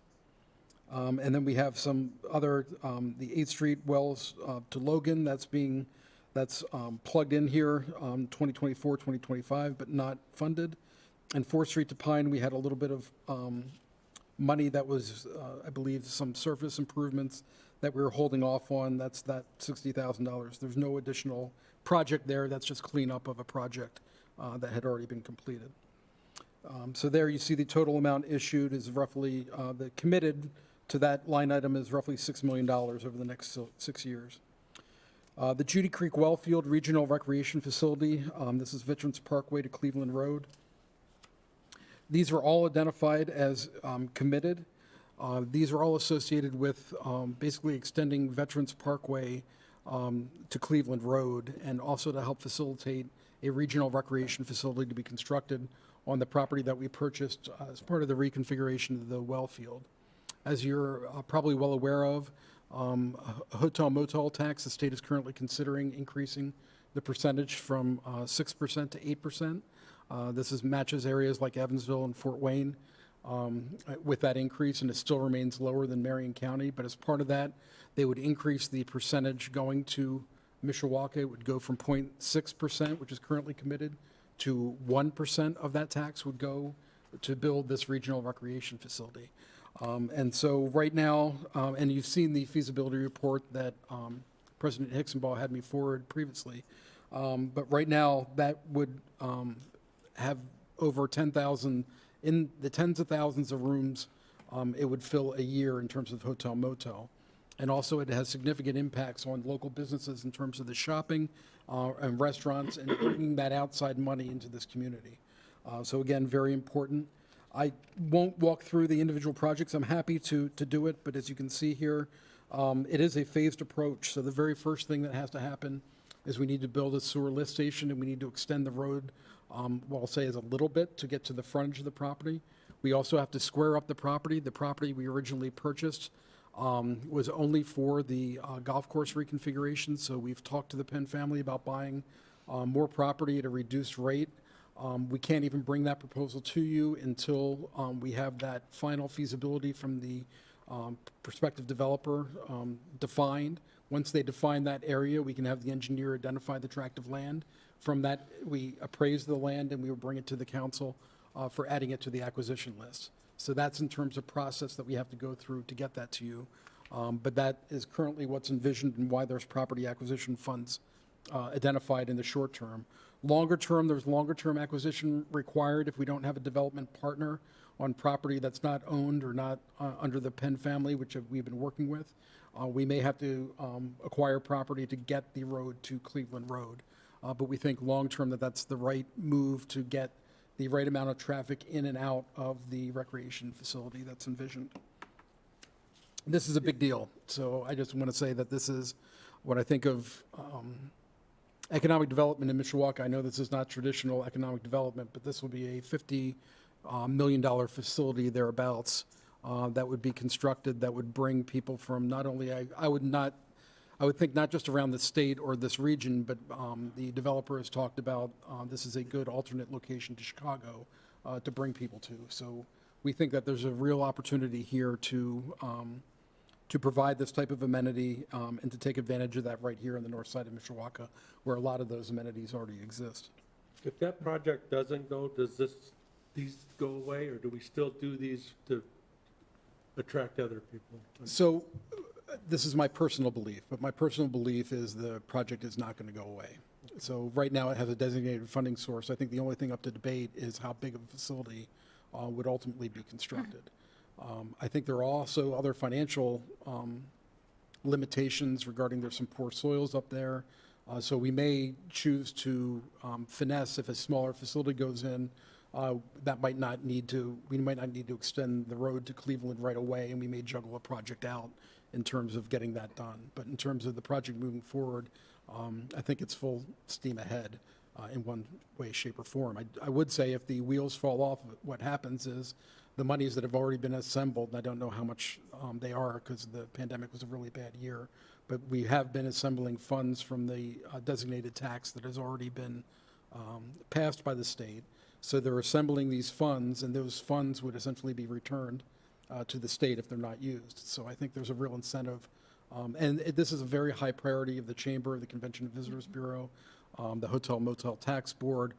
And then we have some other, the 8th Street Wells to Logan, that's plugged in here, 2024, 2025, but not funded. And 4th Street to Pine, we had a little bit of money that was, I believe, some surface improvements that we were holding off on. That's that $60,000. There's no additional project there. That's just cleanup of a project that had already been completed. So there you see the total amount issued is roughly, the committed to that line item is roughly $6 million over the next 6 years. The Judy Creek Wellfield Regional Recreation Facility, this is Veterans Parkway to Cleveland Road. These are all identified as committed. These are all associated with basically extending Veterans Parkway to Cleveland Road, and also to help facilitate a regional recreation facility to be constructed on the property that we purchased as part of the reconfiguration of the well field. As you're probably well aware of, hotel motel tax, the state is currently considering increasing the percentage from 6% to 8%. This matches areas like Evansville and Fort Wayne with that increase, and it still remains lower than Marion County. But as part of that, they would increase the percentage going to Mishawaka. It would go from 0.6%, which is currently committed, to 1% of that tax would go to build this regional recreation facility. And so right now, and you've seen the feasibility report that President Hicksonbaugh had me forward previously, but right now that would have over 10,000, in the tens of thousands of rooms it would fill a year in terms of hotel motel. And also it has significant impacts on local businesses in terms of the shopping and restaurants and bringing that outside money into this community. So again, very important. I won't walk through the individual projects. I'm happy to do it, but as you can see here, it is a phased approach. So the very first thing that has to happen is we need to build a sewer lift station, and we need to extend the road, well, I'll say is a little bit to get to the frontage of the property. We also have to square up the property. The property we originally purchased was only for the golf course reconfiguration, so we've talked to the Penn family about buying more property at a reduced rate. We can't even bring that proposal to you until we have that final feasibility from the prospective developer defined. Once they define that area, we can have the engineer identify the tract of land. From that, we appraise the land and we will bring it to the council for adding it to the acquisition list. So that's in terms of process that we have to go through to get that to you. But that is currently what's envisioned and why there's property acquisition funds identified in the short term. Longer term, there's longer term acquisition required if we don't have a development partner on property that's not owned or not under the Penn family, which we've been working with. We may have to acquire property to get the road to Cleveland Road. But we think long term that that's the right move to get the right amount of traffic in and out of the recreation facility that's envisioned. This is a big deal. So I just want to say that this is, when I think of economic development in Mishawaka, I know this is not traditional economic development, but this will be a $50 million facility thereabouts that would be constructed, that would bring people from not only, I would think not just around the state or this region, but the developer has talked about this is a good alternate location to Chicago to bring people to. So we think that there's a real opportunity here to provide this type of amenity and to take advantage of that right here on the north side of Mishawaka, where a lot of those amenities already exist. If that project doesn't go, does these go away, or do we still do these to attract other people? So this is my personal belief, but my personal belief is the project is not going to go away. So right now it has a designated funding source. I think the only thing up to debate is how big of a facility would ultimately be constructed. I think there are also other financial limitations regarding there's some poor soils up there. So we may choose to finesse if a smaller facility goes in. That might not need to, we might not need to extend the road to Cleveland right away, and we may juggle a project out in terms of getting that done. But in terms of the project moving forward, I think it's full steam ahead in one way, shape, or form. I would say if the wheels fall off, what happens is the monies that have already been assembled, and I don't know how much they are because the pandemic was a really bad year, but we have been assembling funds from the designated tax that has already been passed by the state. So they're assembling these funds, and those funds would essentially be returned to the state if they're not used. So I think there's a real incentive. This is a very high priority of the Chamber, the Convention and Visitors Bureau, the Hotel Motel Tax Board.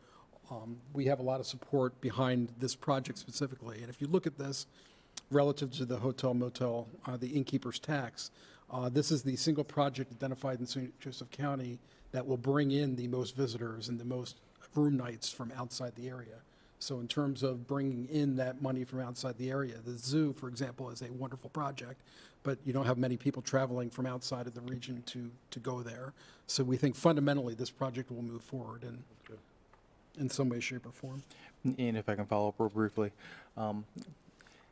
We have a lot of support behind this project specifically. And if you look at this relative to the Hotel Motel, the innkeeper's tax, this is the single project identified in St. Joseph County that will bring in the most visitors and the most room nights from outside the area. So in terms of bringing in that money from outside the area, the zoo, for example, is a wonderful project, but you don't have many people traveling from outside of the region to go there. So we think fundamentally this project will move forward in some way, shape, or form. And if I can follow up real briefly,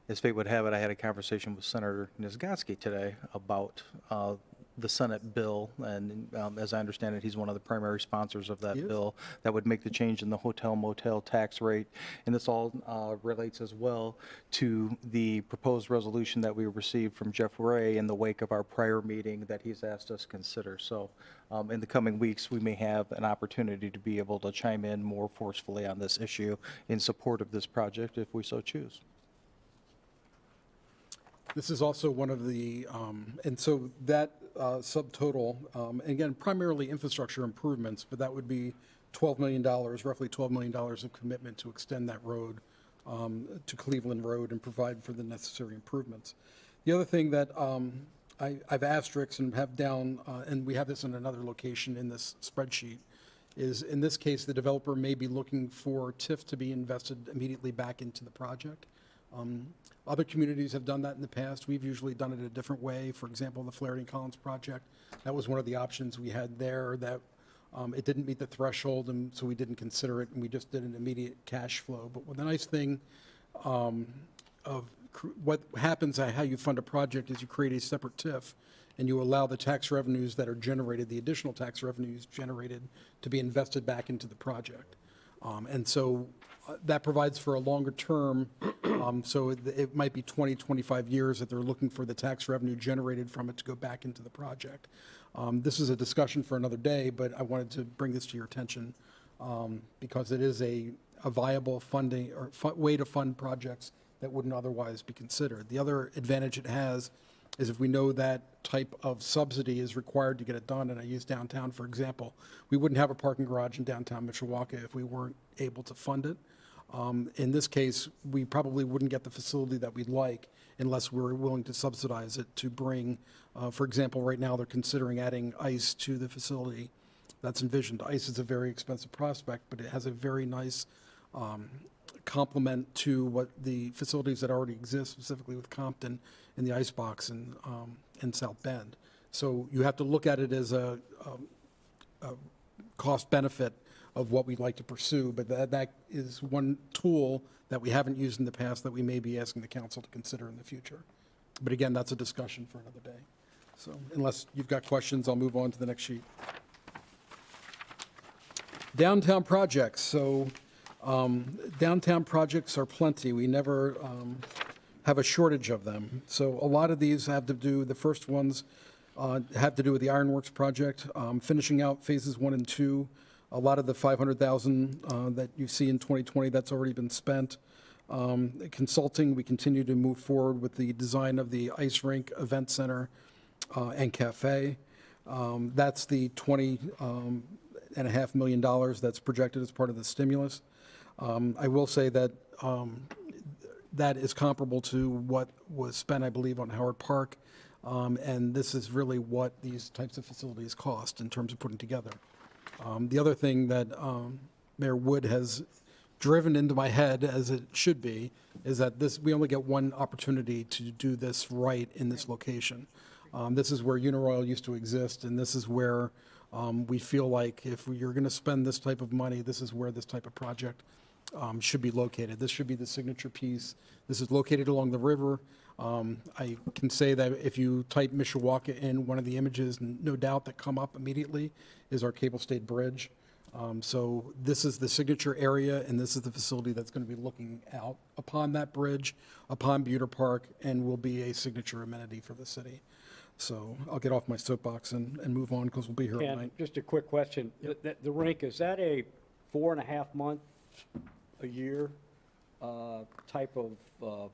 as fate would have it, I had a conversation with Senator Nizgotsky today about the Senate bill, and as I understand it, he's one of the primary sponsors of that He is. bill that would make the change in the hotel motel tax rate. And this all relates as well to the proposed resolution that we received from Jeff Ray in the wake of our prior meeting that he's asked us to consider. So in the coming weeks, we may have an opportunity to be able to chime in more forcefully on this issue in support of this project if we so choose. This is also one of the, and so that subtotal, again, primarily infrastructure improvements, but that would be $12 million, roughly $12 million of commitment to extend that road to Cleveland Road and provide for the necessary improvements. The other thing that I've asterisks and have down, and we have this in another location in this spreadsheet, is in this case, the developer may be looking for TIF to be invested immediately back into the project. Other communities have done that in the past. We've usually done it a different way. For example, the Flaherty Collins project, that was one of the options we had there that it didn't meet the threshold, and so we didn't consider it, and we just did an immediate cash flow. But the nice thing of what happens, how you fund a project is you create a separate TIF, and you allow the tax revenues that are generated, the additional tax revenues generated, to be invested back into the project. And so that provides for a longer term, so it might be 20, 25 years that they're looking for the tax revenue generated from it to go back into the project. This is a discussion for another day, but I wanted to bring this to your attention because it is a viable funding or way to fund projects that wouldn't otherwise be considered. The other advantage it has is if we know that type of subsidy is required to get it done, and I use downtown, for example, we wouldn't have a parking garage in downtown Mishawaka if we weren't able to fund it. In this case, we probably wouldn't get the facility that we'd like unless we were willing to subsidize it to bring, for example, right now they're considering adding ice to the facility that's envisioned. Ice is a very expensive prospect, but it has a very nice complement to what the facilities that already exist, specifically with Compton and the Icebox in South Bend. So you have to look at it as a cost benefit of what we'd like to pursue, but that is one tool that we haven't used in the past that we may be asking the council to consider in the future. But again, that's a discussion for another day. So unless you've got questions, I'll move on to the next sheet. Downtown projects. So downtown projects are plenty. We never have a shortage of them. So a lot of these have to do, the first ones have to do with the Ironworks project, finishing out phases 1 and 2. A lot of the 500,000 that you see in 2020, that's already been spent. Consulting, we continue to move forward with the design of the ice rink, event center, and cafe. That's the $20.5 million that's projected as part of the stimulus. I will say that that is comparable to what was spent, I believe, on Howard Park. And this is really what these types of facilities cost in terms of putting together. The other thing that Mayor Wood has driven into my head, as it should be, is that we only get one opportunity to do this right in this location. This is where Uniroyal used to exist, and this is where we feel like if you're going to spend this type of money, this is where this type of project should be located. This should be the signature piece. This is located along the river. I can say that if you type Mishawaka in, one of the images, no doubt, that come up immediately is our Cable Stayed Bridge. So this is the signature area, and this is the facility that's going to be looking out upon that bridge, upon Buter Park, and will be a signature amenity for the city. So I'll get off my soapbox and move on, because we'll be here all Ken, night. just a quick question. The rink, is that a 4.5 month, a year type of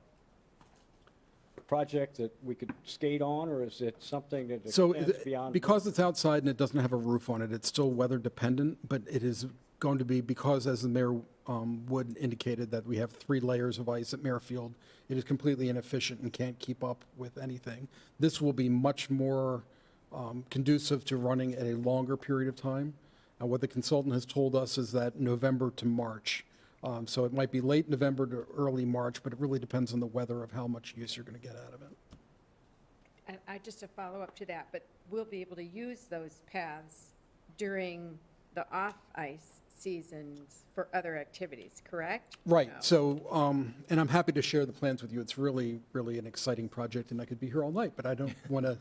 project that we could skate on, or is it something that So extends beyond? because it's outside and it doesn't have a roof on it, it's still weather dependent, but it is going to be, because as the Mayor Wood indicated, that we have 3 layers of ice at Merrifield, it is completely inefficient and can't keep up with anything. This will be much more conducive to running at a longer period of time. What the consultant has told us is that November to March. So it might be late November to early March, but it really depends on the weather of how much use you're going to get out of it. And just a follow-up to that, but we'll be able to use those paths during the off-ice seasons for other activities, correct? Right, so, and I'm happy to share the plans with you. It's really, really an exciting project, and I could be here all night, but I don't want to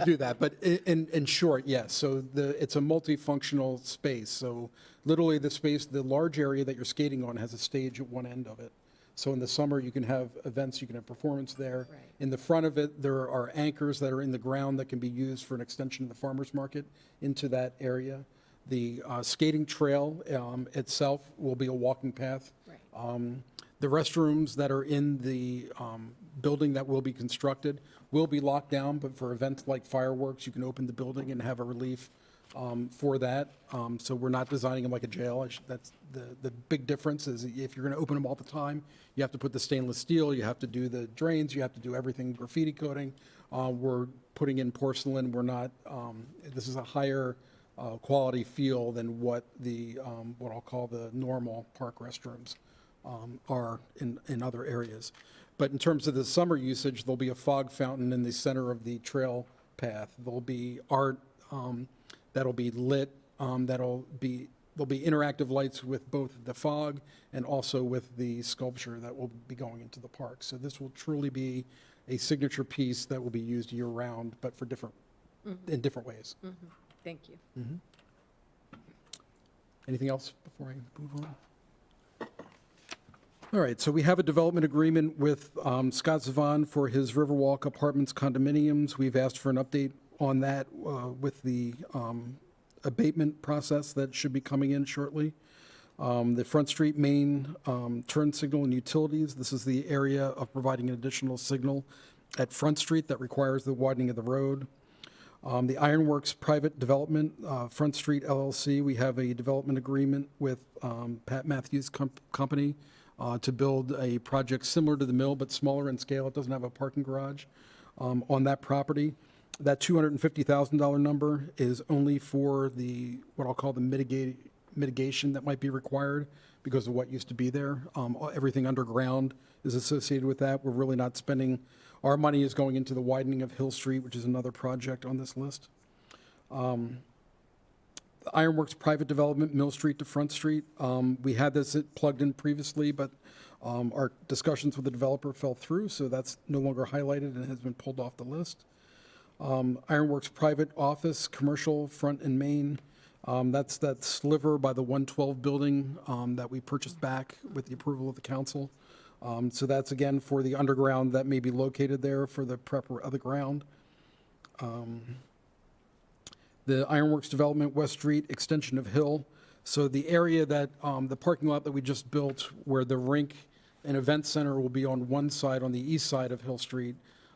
do that. But in short, yes, so it's a multifunctional space. So literally the space, the large area that you're skating on has a stage at one end of it. So in the summer, you can have events, you can have performance there. Right. In the front of it, there are anchors that are in the ground that can be used for an extension of the farmer's market into that area. The skating trail itself will be a walking path. Right. The restrooms that are in the building that will be constructed will be locked down, but for events like fireworks, you can open the building and have a relief for that. So we're not designing them like a jail. That's the big difference is if you're going to open them all the time, you have to put the stainless steel, you have to do the drains, you have to do everything graffiti coating. We're putting in porcelain. We're not, this is a higher quality feel than what the, what I'll call the normal park restrooms are in other areas. But in terms of the summer usage, there'll be a fog fountain in the center of the trail path. There'll be art that'll be lit, there'll be interactive lights with both the fog and also with the sculpture that will be going into the park. So this will truly be a signature piece that will be used year-round, but for different, in different ways. Thank you. Anything else before I move on? All right, so we have a development agreement with Scott Zavon for his Riverwalk Apartments condominiums. We've asked for an update on that with the abatement process that should be coming in shortly. The Front Street main turn signal and utilities. This is the area of providing an additional signal at Front Street that requires the widening of the road. The Ironworks private development, Front Street LLC, we have a development agreement with Pat Matthews Company to build a project similar to the mill, but smaller in scale. It doesn't have a parking garage on that property. That $250,000 number is only for the, what I'll call the mitigation that might be required because of what used to be there. Everything underground is associated with that. We're really not spending, our money is going into the widening of Hill Street, which is another project on this list. Ironworks private development, Mill Street to Front Street. We had this plugged in previously, but Our discussions with the developer fell through, so that's no longer highlighted and has been pulled off the list. Ironworks private office, commercial, front and main. That's that sliver by the 112 building that we purchased back with the approval of the council. So that's again for the underground that may be located there for the prep of the ground. The Ironworks development, West Street, extension of Hill. So the area that, the parking lot that we just built where the rink and event center will be on one side, on the east side of Hill Street.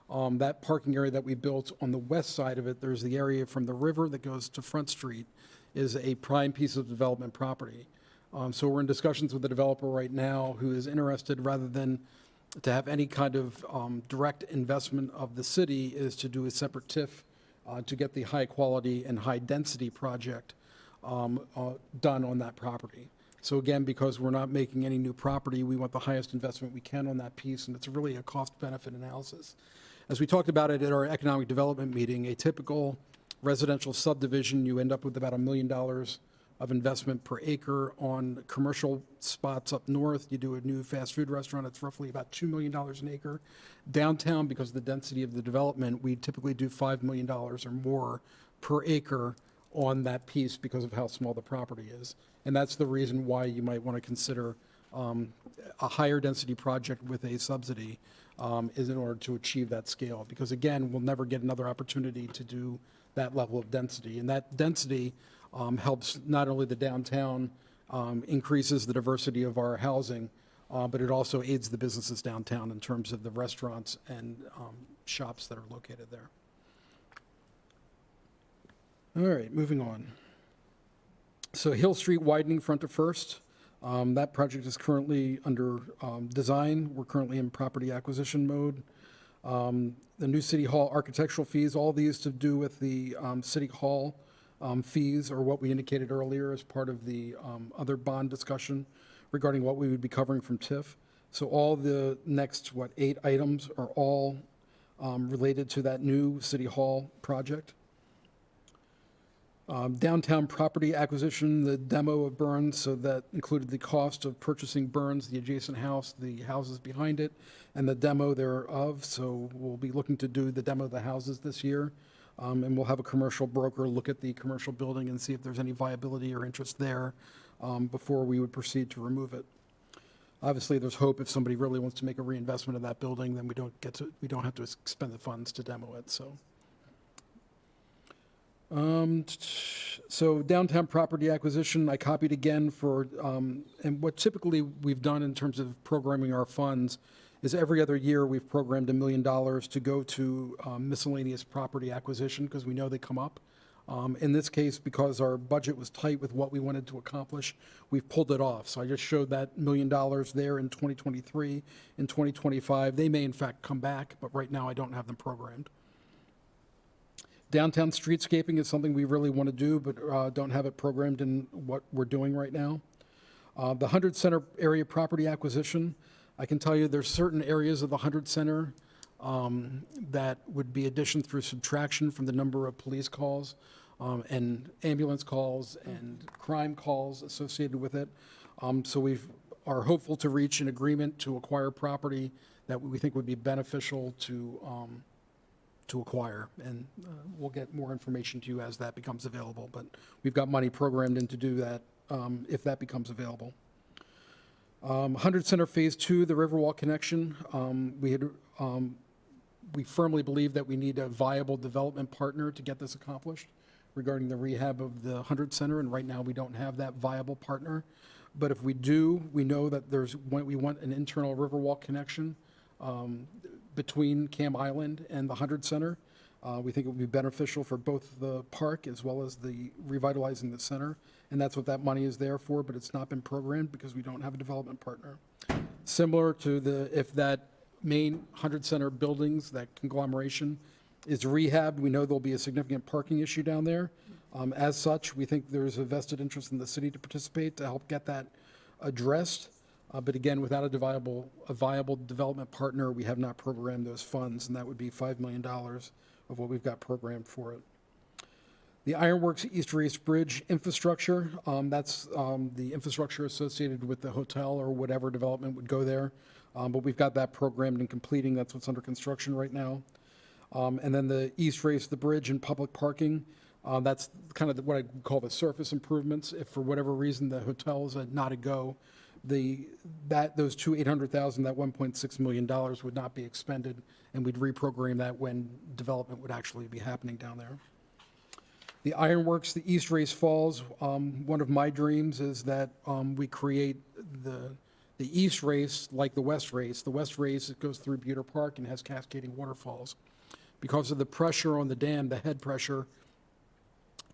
That parking area that we built on the west side of it, there's the area from the river that goes to Front Street, is a prime piece of development property. So we're in discussions with the developer right now who is interested, rather than to have any kind of direct investment of the city, is to do a separate TIF to get the high quality and high density project done on that property. So again, because we're not making any new property, we want the highest investment we can on that piece, and it's really a cost-benefit analysis. As we talked about it at our economic development meeting, a typical residential subdivision, you end up with about $1 million of investment per acre. On commercial spots up north, you do a new fast food restaurant, it's roughly about $2 million an acre. Downtown, because of the density of the development, we typically do $5 million or more per acre on that piece because of how small the property is. And that's the reason why you might want to consider a higher density project with a subsidy is in order to achieve that scale. Because again, we'll never get another opportunity to do that level of density. And that density helps not only the downtown, increases the diversity of our housing, but it also aids the businesses downtown in terms of the restaurants and shops that are located there. All right, moving on. So Hill Street widening front to First. That project is currently under design. We're currently in property acquisition mode. The new City Hall architectural fees, all these to do with the City Hall fees, or what we indicated earlier as part of the other bond discussion regarding what we would be covering from TIF. So all the next, 8 items are all related to that new City Hall project. Downtown property acquisition, the demo of Burns, so that included the cost of purchasing Burns, the adjacent house, the houses behind it, and the demo thereof. So we'll be looking to do the demo of the houses this year. And we'll have a commercial broker look at the commercial building and see if there's any viability or interest there before we would proceed to remove it. Obviously, there's hope if somebody really wants to make a reinvestment in that building, then we don't have to expend the funds to demo it, so. So downtown property acquisition, I copied again for, and what typically we've done in terms of programming our funds is every other year we've programmed $1 million to go to miscellaneous property acquisition because we know they come up. In this case, because our budget was tight with what we wanted to accomplish, we've pulled it off. So I just showed that $1 million there in 2023. In 2025, they may in fact come back, but right now I don't have them programmed. Downtown streetscaping is something we really want to do, but don't have it programmed in what we're doing right now. The 100 Center area property acquisition, I can tell you there's certain areas of the 100 Center that would be addition through subtraction from the number of police calls and ambulance calls and crime calls associated with it. So we are hopeful to reach an agreement to acquire property that we think would be beneficial to acquire, and we'll get more information to you as that becomes available, but we've got money programmed in to do that if that becomes available. 100 Center Phase 2, the Riverwalk connection, we firmly believe that we need a viable development partner to get this accomplished regarding the rehab of the 100 Center, and right now we don't have that viable partner. But if we do, we know that we want an internal Riverwalk connection between Cam Island and the 100 Center. We think it would be beneficial for both the park as well as the revitalizing the center, and that's what that money is there for, but it's not been programmed because we don't have a development partner. Similar to if that main 100 Center buildings, that conglomeration, is rehabbed, we know there'll be a significant parking issue down there. As such, we think there's a vested interest in the city to participate to help get that addressed. But again, without a viable development partner, we have not programmed those funds, and that would be $5 million of what we've got programmed for it. The Ironworks East Race Bridge infrastructure, that's the infrastructure associated with the hotel or whatever development would go there. But we've got that programmed and completing. That's what's under construction right now. And then the East Race, the bridge and public parking, that's kind of what I call the surface improvements. If for whatever reason the hotel is not a go, those two $800,000, that $1.6 million would not be expended, and we'd reprogram that when development would actually be happening down there. The Ironworks, the East Race Falls, one of my dreams is that we create the East Race like the West Race. The West Race, it goes through Buter Park and has cascading waterfalls. Because of the pressure on the dam, the head pressure,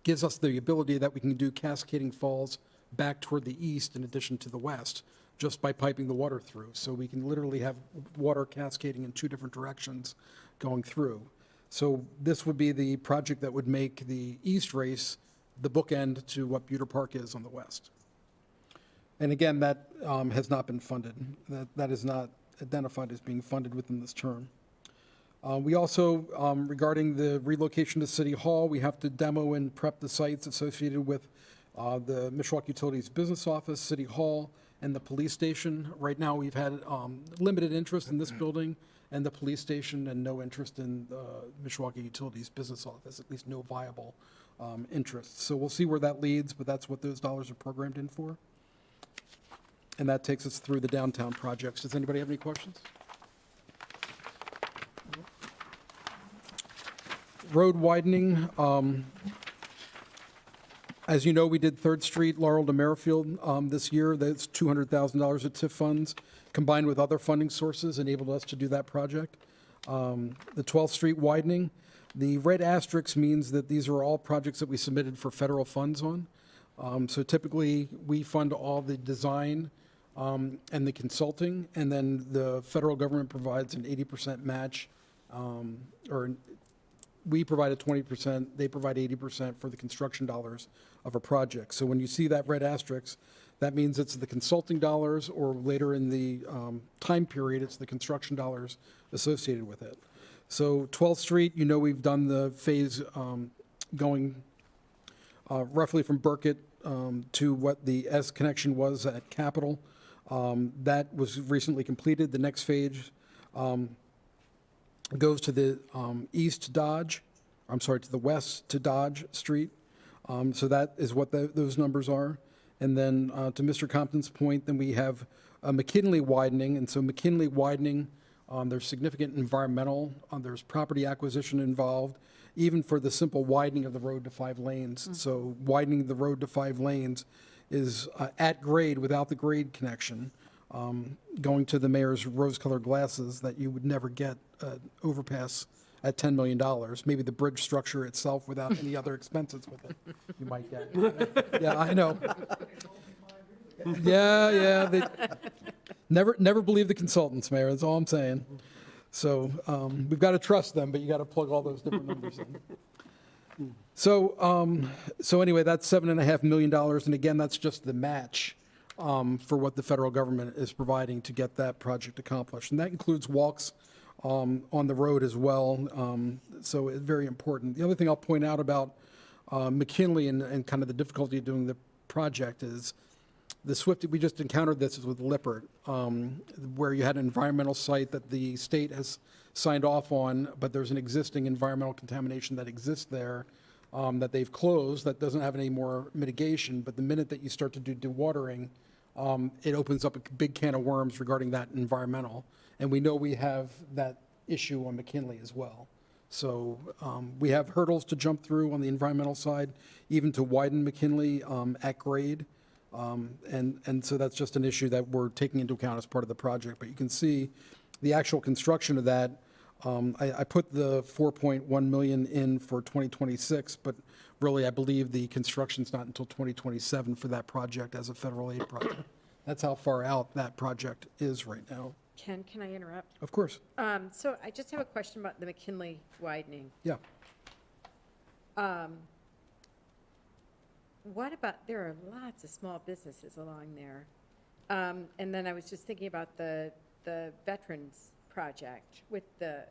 gives us the ability that we can do cascading falls back toward the east in addition to the west, just by piping the water through. So we can literally have water cascading in two different directions going through. So this would be the project that would make the East Race the bookend to what Buter Park is on the west. And again, that has not been funded. That is not identified as being funded within this term. We also, regarding the relocation to City Hall, we have to demo and prep the sites associated with the Mishawaka Utilities Business Office, City Hall, and the police station. Right now, we've had limited interest in this building and the police station, and no interest in Mishawaka Utilities Business Office, at least no viable interest. So we'll see where that leads, but that's what those dollars are programmed in for. And that takes us through the downtown projects. Does anybody have any questions? Road widening, as you know, we did 3rd Street, Laurel to Merrifield this year. That's $200,000 of TIF funds, combined with other funding sources, enabled us to do that project. The 12th Street widening, the red asterisk means that these are all projects that we submitted for federal funds on. So typically, we fund all the design and the consulting, and then the federal government provides an 80% match, or we provide a 20%, they provide 80% for the construction dollars of a project. So when you see that red asterisk, that means it's the consulting dollars, or later in the time period, it's the construction dollars associated with it. So 12th Street, you know, we've done the phase going roughly from Burkett to what the S connection was at Capitol. That was recently completed. The next phase goes to the east to Dodge, to the west to Dodge Street. So that is what those numbers are. And then to Mr. Compton's point, then we have McKinley widening. And so McKinley widening, there's significant environmental, there's property acquisition involved, even for the simple widening of the road to 5 lanes. So widening the road to 5 lanes is at grade without the grade connection. Going to the mayor's rose-colored glasses that you would never get overpass at $10 million. Maybe the bridge structure itself without any other expenses with it, you might get. Yeah, I know. Yeah. Never believe the consultants, Mayor, that's all I'm saying. So we've got to trust them, but you got to plug all those different numbers in. So anyway, that's $7.5 million, and again, that's just the match for what the federal government is providing to get that project accomplished. And that includes walks on the road as well, so it's very important. The other thing I'll point out about McKinley and kind of the difficulty of doing the project is the Swift, we just encountered this with Lippert, where you had an environmental site that the state has signed off on, but there's an existing environmental contamination that exists there that they've closed that doesn't have any more mitigation. But the minute that you start to do dewatering, it opens up a big can of worms regarding that environmental. And we know we have that issue on McKinley as well. So we have hurdles to jump through on the environmental side, even to widen McKinley at grade. And so that's just an issue that we're taking into account as part of the project. But you can see the actual construction of that. I put the 4.1 million in for 2026, but really I believe the construction's not until 2027 for that project as a federal aid project. That's how far out that project is right now. Ken, can I interrupt? Of course. So I just have a question about the McKinley widening. Yeah. What about, there are lots of small businesses along there. And then I was just thinking about the Veterans Project with the,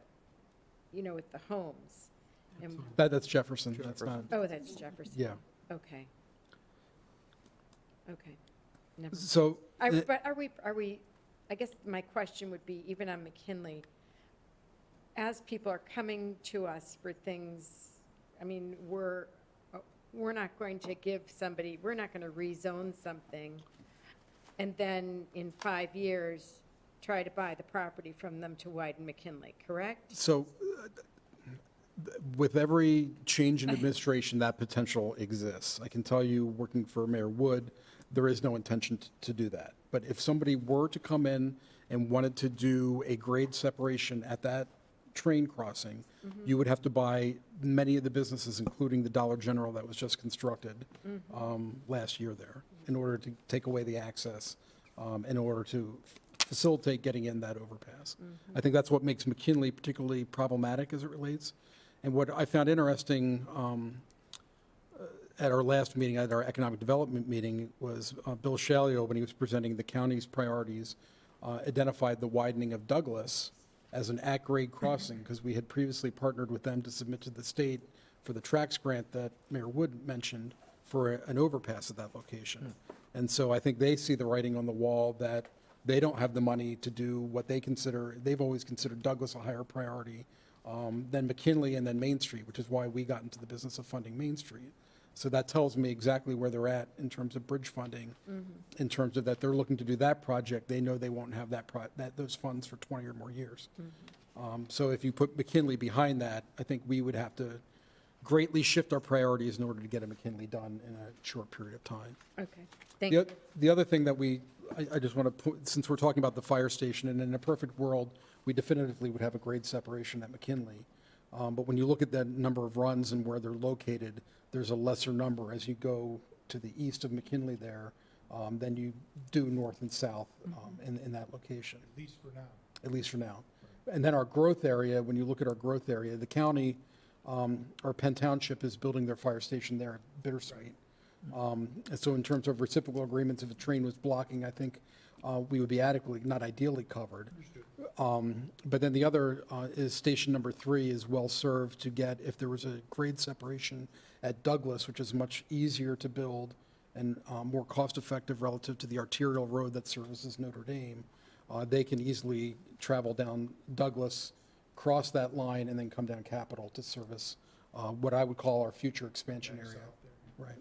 with the homes. That's Jefferson, that's not, Oh, that's Jefferson. yeah. Okay. Okay. Never. So, But are we, I guess my question would be, even on McKinley, as people are coming to us for things, I mean, we're not going to give somebody, we're not going to rezone something and then in 5 years, try to buy the property from them to widen McKinley, correct? so with every change in administration, that potential exists. I can tell you, working for Mayor Wood, there is no intention to do that. But if somebody were to come in and wanted to do a grade separation at that train crossing, you would have to buy many of the businesses, including the Dollar General that was just constructed last year there, in order to take away the access, in order to facilitate getting in that overpass. I think that's what makes McKinley particularly problematic as it relates. And what I found interesting at our last meeting, at our economic development meeting, was Bill Shalio, when he was presenting the county's priorities, identified the widening of Douglas as an at-grade crossing, because we had previously partnered with them to submit to the state for the tracks grant that Mayor Wood mentioned for an overpass at that location. And so I think they see the writing on the wall that they don't have the money to do what they consider, they've always considered Douglas a higher priority than McKinley and then Main Street, which is why we got into the business of funding Main Street. So that tells me exactly where they're at in terms of bridge funding, in terms of that they're looking to do that project. They know they won't have those funds for 20 or more years. So if you put McKinley behind that, I think we would have to greatly shift our priorities in order to get a McKinley done in a short period of time. Okay, thank you. The other thing that I just want to put, since we're talking about the fire station, and in a perfect world, we definitively would have a grade separation at McKinley. But when you look at the number of runs and where they're located, there's a lesser number as you go to the east of McKinley there than you do north and south in that location. At least for now. At least for now. And then our growth area, when you look at our growth area, the county, or Penn Township is building their fire station there at Bittersweet. And so in terms of reciprocal agreements, if a train was blocking, I think we would be adequately, not ideally covered. But then the other is station number 3 is well-served to get, if there was a grade separation at Douglas, which is much easier to build and more cost-effective relative to the arterial road that services Notre Dame, they can easily travel down Douglas, cross that line, and then come down Capitol to service what I would call our future expansion area. Right.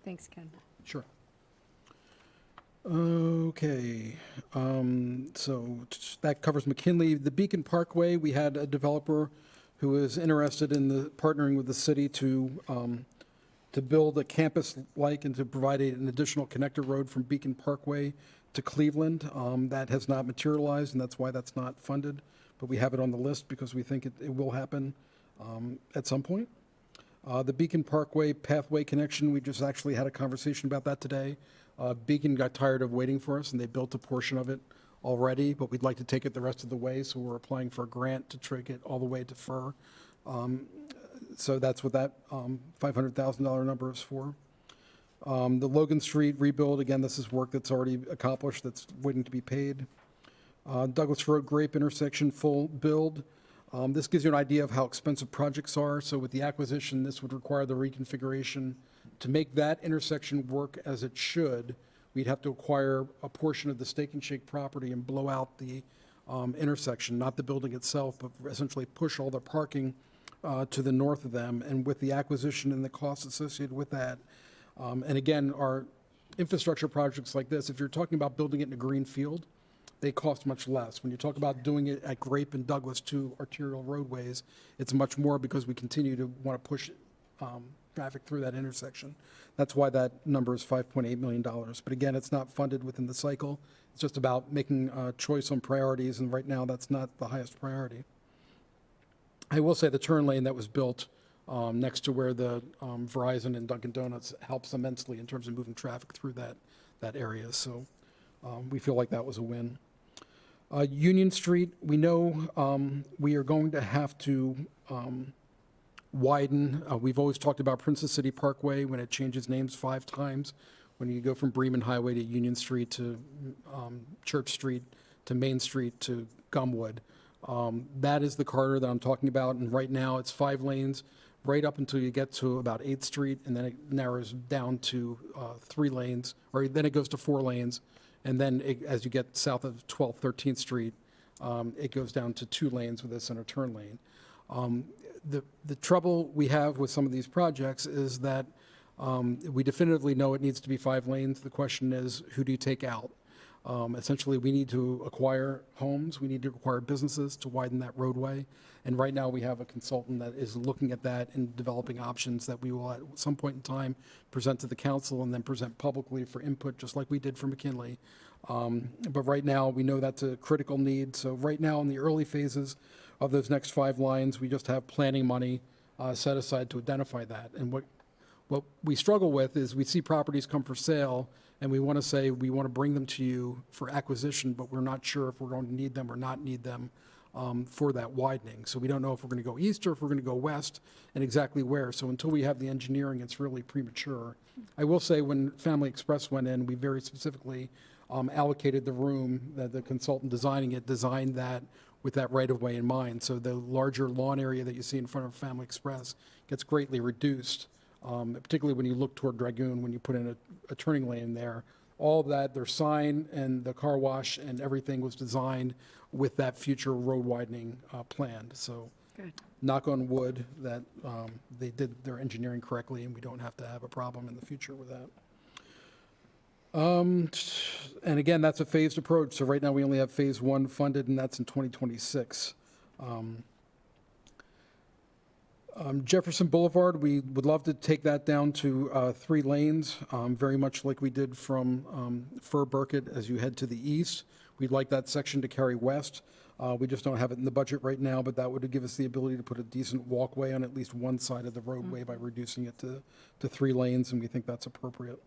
Thanks, Ken. Sure. Okay, so that covers McKinley. The Beacon Parkway, we had a developer who was interested in partnering with the city to build a campus-like and to provide an additional connector road from Beacon Parkway to Cleveland. That has not materialized, and that's why that's not funded. But we have it on the list because we think it will happen at some point. The Beacon Parkway pathway connection, we just actually had a conversation about that today. Beacon got tired of waiting for us, and they built a portion of it already, but we'd like to take it the rest of the way, so we're applying for a grant to take it all the way to Fur. So that's what that $500,000 number is for. The Logan Street rebuild, again, this is work that's already accomplished, that's waiting to be paid. Douglas Road Grape intersection full build. This gives you an idea of how expensive projects are. So with the acquisition, this would require the reconfiguration. To make that intersection work as it should, we'd have to acquire a portion of the Steak and Shake property and blow out the intersection, not the building itself, but essentially push all the parking to the north of them. And with the acquisition and the costs associated with that, and again, our infrastructure projects like this, if you're talking about building it in a green field, they cost much less. When you talk about doing it at Grape and Douglas, 2 arterial roadways, it's much more because we continue to want to push traffic through that intersection. That's why that number is $5.8 million. But again, it's not funded within the cycle. It's just about making a choice on priorities, and right now that's not the highest priority. I will say the turn lane that was built next to where the Verizon and Dunkin' Donuts helps immensely in terms of moving traffic through that area. So we feel like that was a win. Union Street, we know we are going to have to widen. We've always talked about Princess City Parkway when it changes names 5 times. When you go from Bremen Highway to Union Street to Church Street to Main Street to Gumwood. That is the corridor that I'm talking about, and right now it's 5 lanes, right up until you get to about 8th Street, and then it narrows down to 3 lanes, or then it goes to 4 lanes, and then as you get south of 12th, 13th Street, it goes down to 2 lanes with a center turn lane. The trouble we have with some of these projects is that we definitively know it needs to be 5 lanes. The question is, who do you take out? Essentially, we need to acquire homes, we need to acquire businesses to widen that roadway. And right now, we have a consultant that is looking at that and developing options that we will at some point in time present to the council and then present publicly for input, just like we did for McKinley. But right now, we know that's a critical need. So right now, in the early phases of those next 5 lines, we just have planning money set aside to identify that. And what we struggle with is we see properties come for sale, and we want to say we want to bring them to you for acquisition, but we're not sure if we're going to need them or not need them for that widening. So we don't know if we're going to go east or if we're going to go west and exactly where. So until we have the engineering, it's really premature. I will say when Family Express went in, we very specifically allocated the room that the consultant designing it designed that with that right-of-way in mind. So the larger lawn area that you see in front of Family Express gets greatly reduced. Particularly when you look toward Dragoon, when you put in a turning lane there. All of that, their sign and the car wash and everything was designed with that future road widening planned. So Good. knock on wood that they did their engineering correctly and we don't have to have a problem in the future with that. And again, that's a phased approach. So right now we only have phase 1 funded, and that's in 2026. Jefferson Boulevard, we would love to take that down to 3 lanes, very much like we did from Fur Burkett as you head to the east. We'd like that section to carry west. We just don't have it in the budget right now, but that would give us the ability to put a decent walkway on at least one side of the roadway by reducing it to 3 lanes, and we think that's appropriate.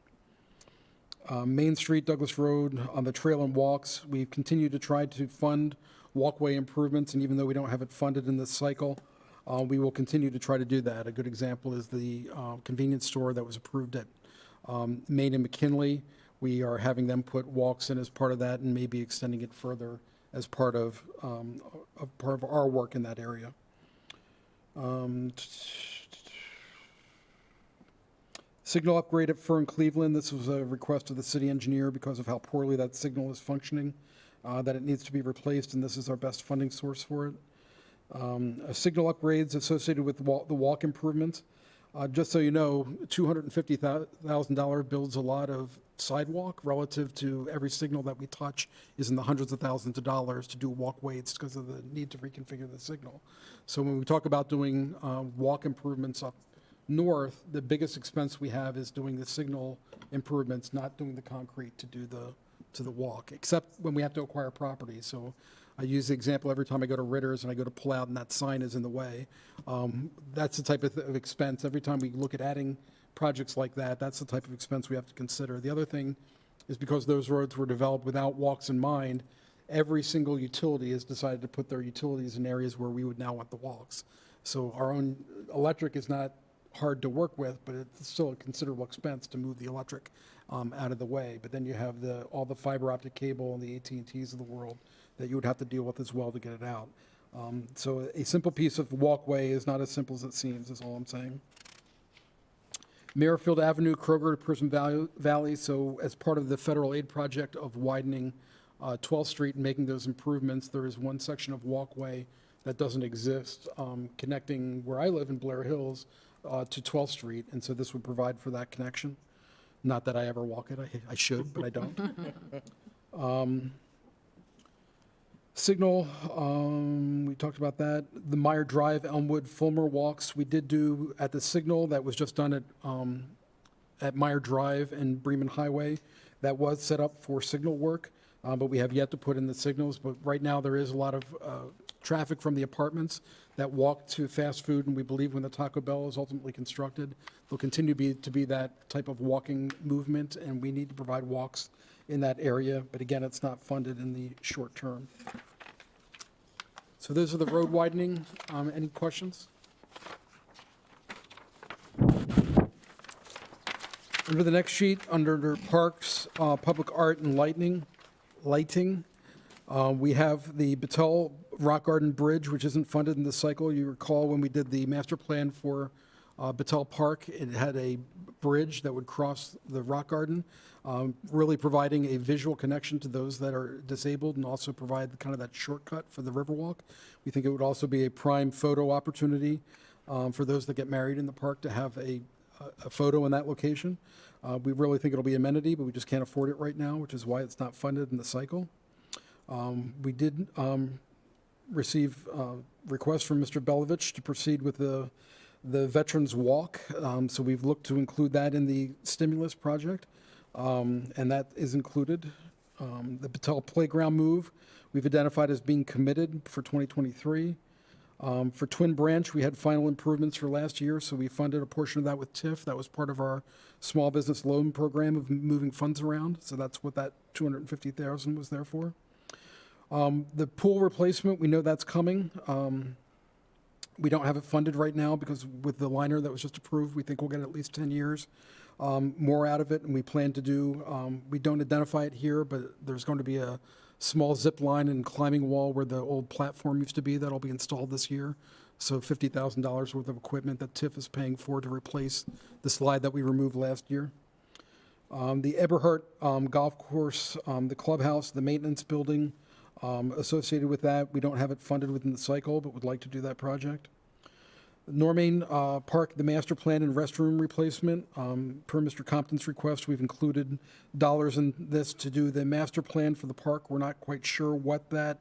Main Street, Douglas Road, on the trail and walks, we've continued to try to fund walkway improvements, and even though we don't have it funded in this cycle, we will continue to try to do that. A good example is the convenience store that was approved at Main and McKinley. We are having them put walks in as part of that and maybe extending it further as part of our work in that area. Signal upgrade at Fern Cleveland. This was a request of the city engineer because of how poorly that signal is functioning, that it needs to be replaced, and this is our best funding source for it. Signal upgrades associated with the walk improvements. Just so you know, $250,000 builds a lot of sidewalk relative to every signal that we touch is in the hundreds of thousands of dollars to do walkways because of the need to reconfigure the signal. So when we talk about doing walk improvements up north, the biggest expense we have is doing the signal improvements, not doing the concrete to do the walk, except when we have to acquire property. So I use the example every time I go to Ritter's and I go to pull out and that sign is in the way. That's the type of expense. Every time we look at adding projects like that, that's the type of expense we have to consider. The other thing is because those roads were developed without walks in mind, every single utility has decided to put their utilities in areas where we would now want the walks. So our own electric is not hard to work with, but it's still a considerable expense to move the electric out of the way. But then you have all the fiber optic cable and the AT&Ts of the world that you would have to deal with as well to get it out. So a simple piece of walkway is not as simple as it seems, is all I'm saying. Merrifield Avenue, Kroger to Prism Valley. So as part of the federal aid project of widening 12th Street and making those improvements, there is one section of walkway that doesn't exist connecting where I live in Blair Hills to 12th Street. And so this would provide for that connection. Not that I ever walk it. I should, but I don't. Signal, we talked about that. The Meyer Drive, Elmwood, Fulmer walks, we did do at the Signal. That was just done at Meyer Drive and Bremen Highway. That was set up for signal work, but we have yet to put in the signals. But right now, there is a lot of traffic from the apartments that walk to fast food, and we believe when the Taco Bell is ultimately constructed, there'll continue to be that type of walking movement, and we need to provide walks in that area. But again, it's not funded in the short term. So those are the road widening. Any questions? Under the next sheet, under parks, public art and lighting, we have the Battelle Rock Garden Bridge, which isn't funded in this cycle. You recall when we did the master plan for Battelle Park, it had a bridge that would cross the Rock Garden, really providing a visual connection to those that are disabled and also provide kind of that shortcut for the Riverwalk. We think it would also be a prime photo opportunity for those that get married in the park to have a photo in that location. We really think it'll be amenity, but we just can't afford it right now, which is why it's not funded in the cycle. We did receive requests from Mr. Belovich to proceed with the Veterans Walk. So we've looked to include that in the stimulus project, and that is included. The Battelle Playground move, we've identified as being committed for 2023. For Twin Branch, we had final improvements for last year, so we funded a portion of that with TIF. That was part of our small business loan program of moving funds around, so that's what that $250,000 was there for. The pool replacement, we know that's coming. We don't have it funded right now because with the liner that was just approved, we think we'll get at least 10 years more out of it, and we plan to do, we don't identify it here, but there's going to be a small zip line and climbing wall where the old platform used to be that'll be installed this year. So $50,000 worth of equipment that TIF is paying for to replace the slide that we removed last year. The Eberhart Golf Course, the clubhouse, the maintenance building associated with that, we don't have it funded within the cycle, but would like to do that project. Normain Park, the master plan and restroom replacement. Per Mr. Compton's request, we've included dollars in this to do the master plan for the park. We're not quite sure what that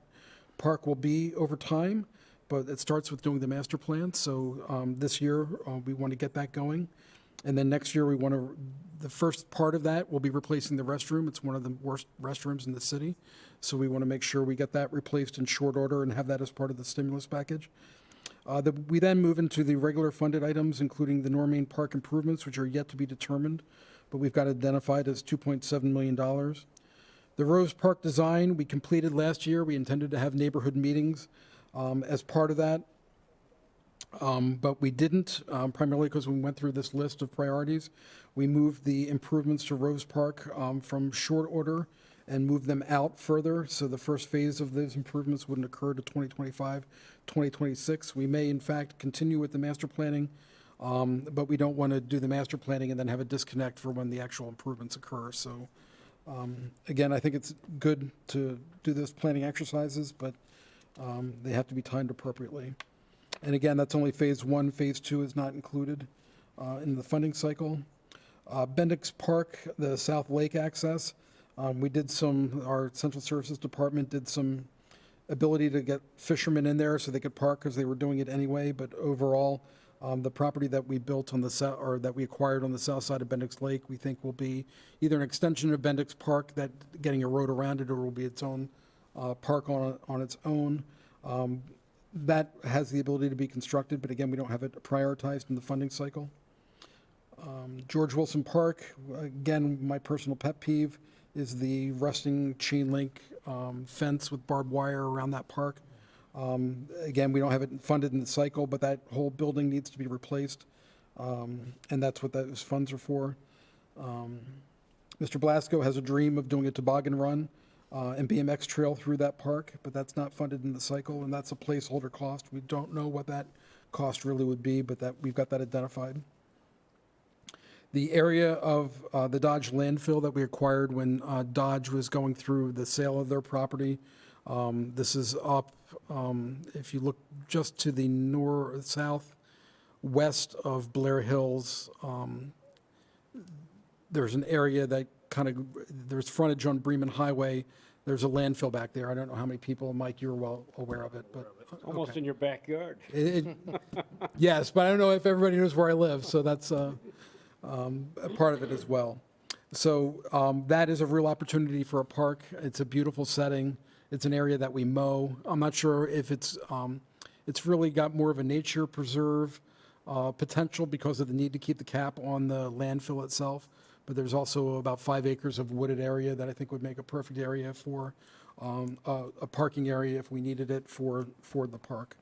park will be over time, but it starts with doing the master plan. So this year, we want to get that going. And then next year, we want to, the first part of that will be replacing the restroom. It's one of the worst restrooms in the city. So we want to make sure we get that replaced in short order and have that as part of the stimulus package. We then move into the regular funded items, including the Normain Park improvements, which are yet to be determined, but we've got identified as $2.7 million. The Rose Park design, we completed last year. We intended to have neighborhood meetings as part of that, but we didn't, primarily because we went through this list of priorities. We moved the improvements to Rose Park from short order and move them out further. So the first phase of those improvements wouldn't occur to 2025, 2026. We may, in fact, continue with the master planning, but we don't want to do the master planning and then have a disconnect for when the actual improvements occur. So again, I think it's good to do those planning exercises, but they have to be timed appropriately. And again, that's only phase one. Phase two is not included in the funding cycle. Bendix Park, the South Lake access. We did our Central Services Department did some ability to get fishermen in there so they could park because they were doing it anyway. But overall, the property that we built on the south, or that we acquired on the south side of Bendix Lake, we think will be either an extension of Bendix Park, that getting a road around it, or will be its own park on its own. That has the ability to be constructed, but again, we don't have it prioritized in the funding cycle. George Wilson Park, again, my personal pet peeve is the rusting chain link fence with barbed wire around that park. Again, we don't have it funded in the cycle, but that whole building needs to be replaced, and that's what those funds are for. Mr. Blasco has a dream of doing a toboggan run and BMX trail through that park, but that's not funded in the cycle, and that's a placeholder cost. We don't know what that cost really would be, but that we've got that identified. The area of the Dodge landfill that we acquired when Dodge was going through the sale of their property. This is up, if you look just to the southwest of Blair Hills, there's an area that there's frontage on Bremen Highway. There's a landfill back there. I don't know how many people, Mike, you're well aware of it, but. Almost in your backyard. Yes, but I don't know if everybody knows where I live, so that's a part of it as well. So that is a real opportunity for a park. It's a beautiful setting. It's an area that we mow. I'm not sure if it's really got more of a nature preserve potential because of the need to keep the cap on the landfill itself. But there's also about 5 acres of wooded area that I think would make a perfect area for a parking area if we needed it for the park.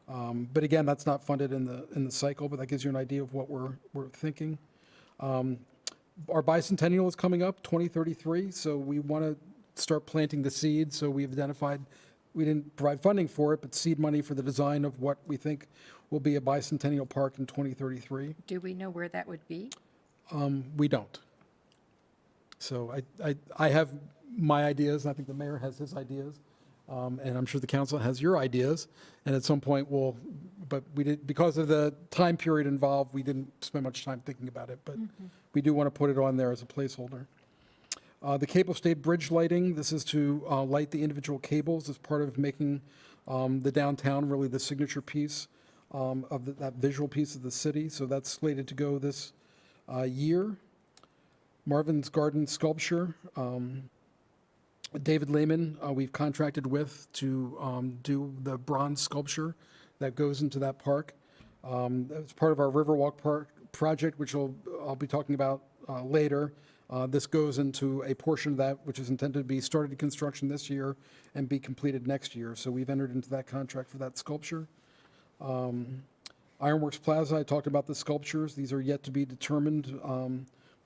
But again, that's not funded in the cycle, but that gives you an idea of what we're thinking. Our bicentennial is coming up, 2033, so we want to start planting the seeds. So we've identified we didn't provide funding for it, but seed money for the design of what we think will be a bicentennial park in 2033. Do we know where that would be? We don't. So I have my ideas, and I think the mayor has his ideas, and I'm sure the council has your ideas, and at some point but we did, because of the time period involved, we didn't spend much time thinking about it, but we do want to put it on there as a placeholder. The cable stayed bridge lighting, this is to light the individual cables as part of making the downtown really the signature piece of that visual piece of the city, so that's slated to go this year. Marvin's Garden Sculpture, David Lehman, we've contracted with to do the bronze sculpture that goes into that park. It's part of our Riverwalk Park project, which I'll be talking about later. This goes into a portion of that which is intended to be started construction this year and be completed next year. So we've entered into that contract for that sculpture. Ironworks Plaza, I talked about the sculptures. These are yet to be determined,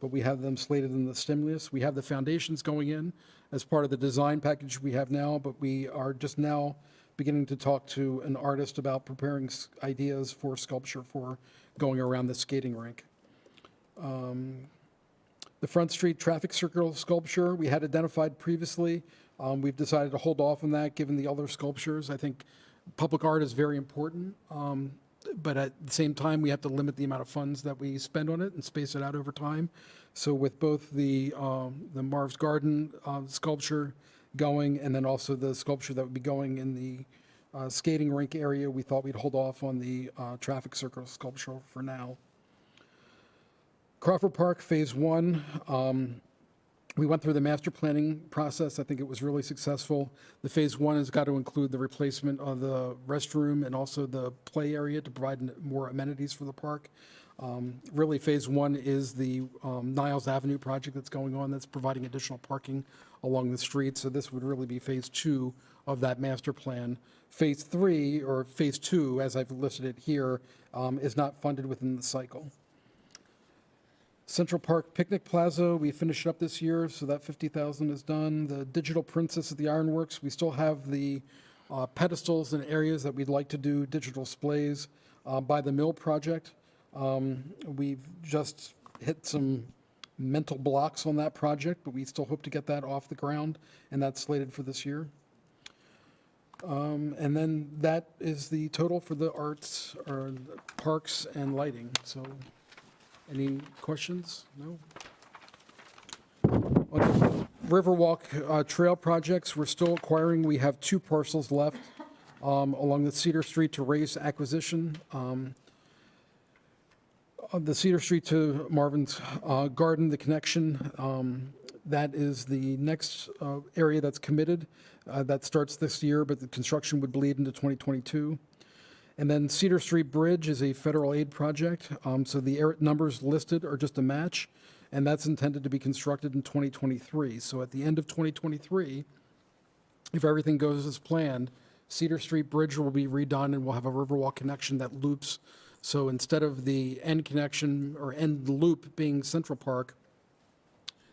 but we have them slated in the stimulus. We have the foundations going in as part of the design package we have now, but we are just now beginning to talk to an artist about preparing ideas for sculpture for going around the skating rink. The Front Street traffic circle sculpture we had identified previously. We've decided to hold off on that given the other sculptures. I think public art is very important, but at the same time, we have to limit the amount of funds that we spend on it and space it out over time. So with both the Marv's Garden sculpture going and then also the sculpture that would be going in the skating rink area, we thought we'd hold off on the traffic circle sculpture for now. Crawford Park Phase 1, we went through the master planning process. I think it was really successful. The Phase 1 has got to include the replacement of the restroom and also the play area to provide more amenities for the park. Really, Phase 1 is the Niles Avenue project that's going on that's providing additional parking along the street. So this would really be Phase 2 of that master plan. Phase 3, or Phase 2, as I've listed it here, is not funded within the cycle. Central Park Picnic Plaza, we finished up this year, so that 50,000 is done. The Digital Princess of the Ironworks, we still have the pedestals and areas that we'd like to do digital displays. By the Mill project, we've just hit some mental blocks on that project, but we still hope to get that off the ground, and that's slated for this year. And then that is the total for the arts, or parks and lighting, so. Any questions? No? On Riverwalk Trail projects, we're still acquiring. We have 2 parcels left along the Cedar Street to Race acquisition. The Cedar Street to Marvin's Garden, the connection, that is the next area that's committed. That starts this year, but the construction would bleed into 2022. And then Cedar Street Bridge is a federal aid project, so the numbers listed are just a match, and that's intended to be constructed in 2023. So at the end of 2023, if everything goes as planned, Cedar Street Bridge will be redone and we'll have a Riverwalk connection that loops. So instead of the end connection or end loop being Central Park,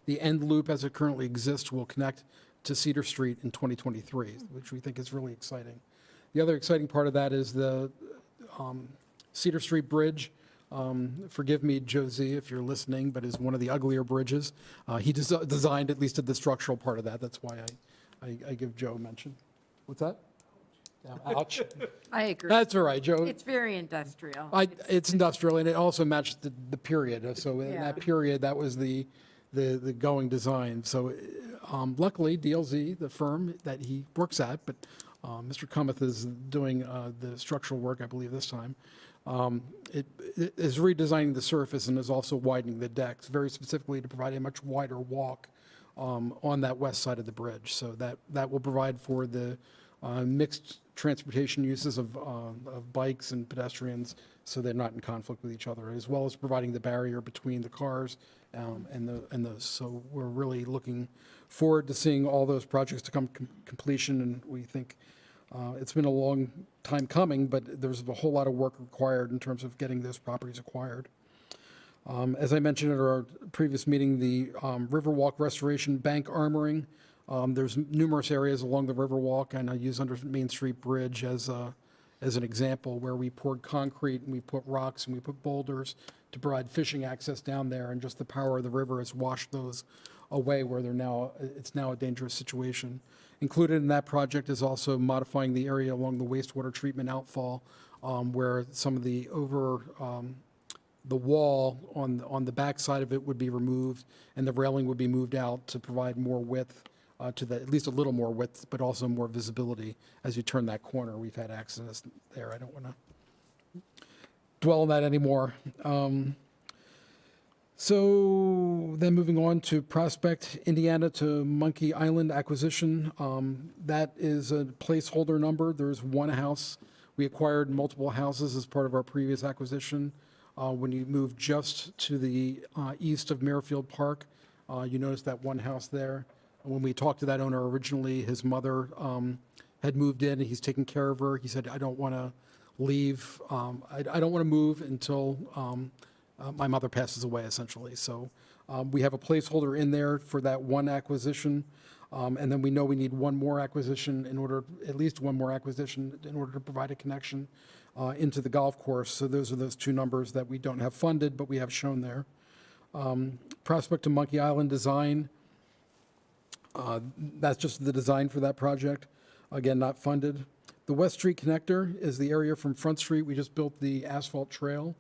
the end loop as it currently exists will connect to Cedar Street in 2023, which we think is really exciting. The other exciting part of that is the Cedar Street Bridge. Forgive me, Josie, if you're listening, but is one of the uglier bridges. He designed at least the structural part of that. That's why I give Joe a mention. What's that? Yeah, ouch. I agree. That's all right, Joe. It's very industrial. It's industrial, and it also matched the period. So in Yeah. that period, that was the going design. So luckily, DLZ, the firm that he works at, but Mr. Cometh is doing the structural work, I believe, this time. It is redesigning the surface and is also widening the decks, very specifically to provide a much wider walk on that west side of the bridge. So that will provide for the mixed transportation uses of bikes and pedestrians, so they're not in conflict with each other, as well as providing the barrier between the cars and those. So we're really looking forward to seeing all those projects to come completion, and we think it's been a long time coming, but there's a whole lot of work required in terms of getting those properties acquired. As I mentioned at our previous meeting, the Riverwalk Restoration Bank Armoring, There's numerous areas along the Riverwalk, and I use under Main Street Bridge as an example, where we poured concrete and we put rocks and we put boulders to provide fishing access down there, and just the power of the river has washed those away where it's now a dangerous situation. Included in that project is also modifying the area along the wastewater treatment outfall, where some of the the wall on the back side of it would be removed, and the railing would be moved out to provide more width, at least a little more width, but also more visibility as you turn that corner. We've had accidents there. I don't want to dwell on that anymore. So then moving on to Prospect, Indiana to Monkey Island acquisition. That is a placeholder number. There's one house. We acquired multiple houses as part of our previous acquisition. When you move just to the east of Merrifield Park, you notice that one house there. When we talked to that owner originally, his mother had moved in, and he's taking care of her. He said, I don't want to leave. I don't want to move until my mother passes away, essentially. So we have a placeholder in there for that one acquisition. And then we know we need one more acquisition at least one more acquisition in order to provide a connection into the golf course. So those are those two numbers that we don't have funded, but we have shown there. Prospect to Monkey Island design. That's just the design for that project. Again, not funded. The West Street connector is the area from Front Street. We just built the asphalt trail.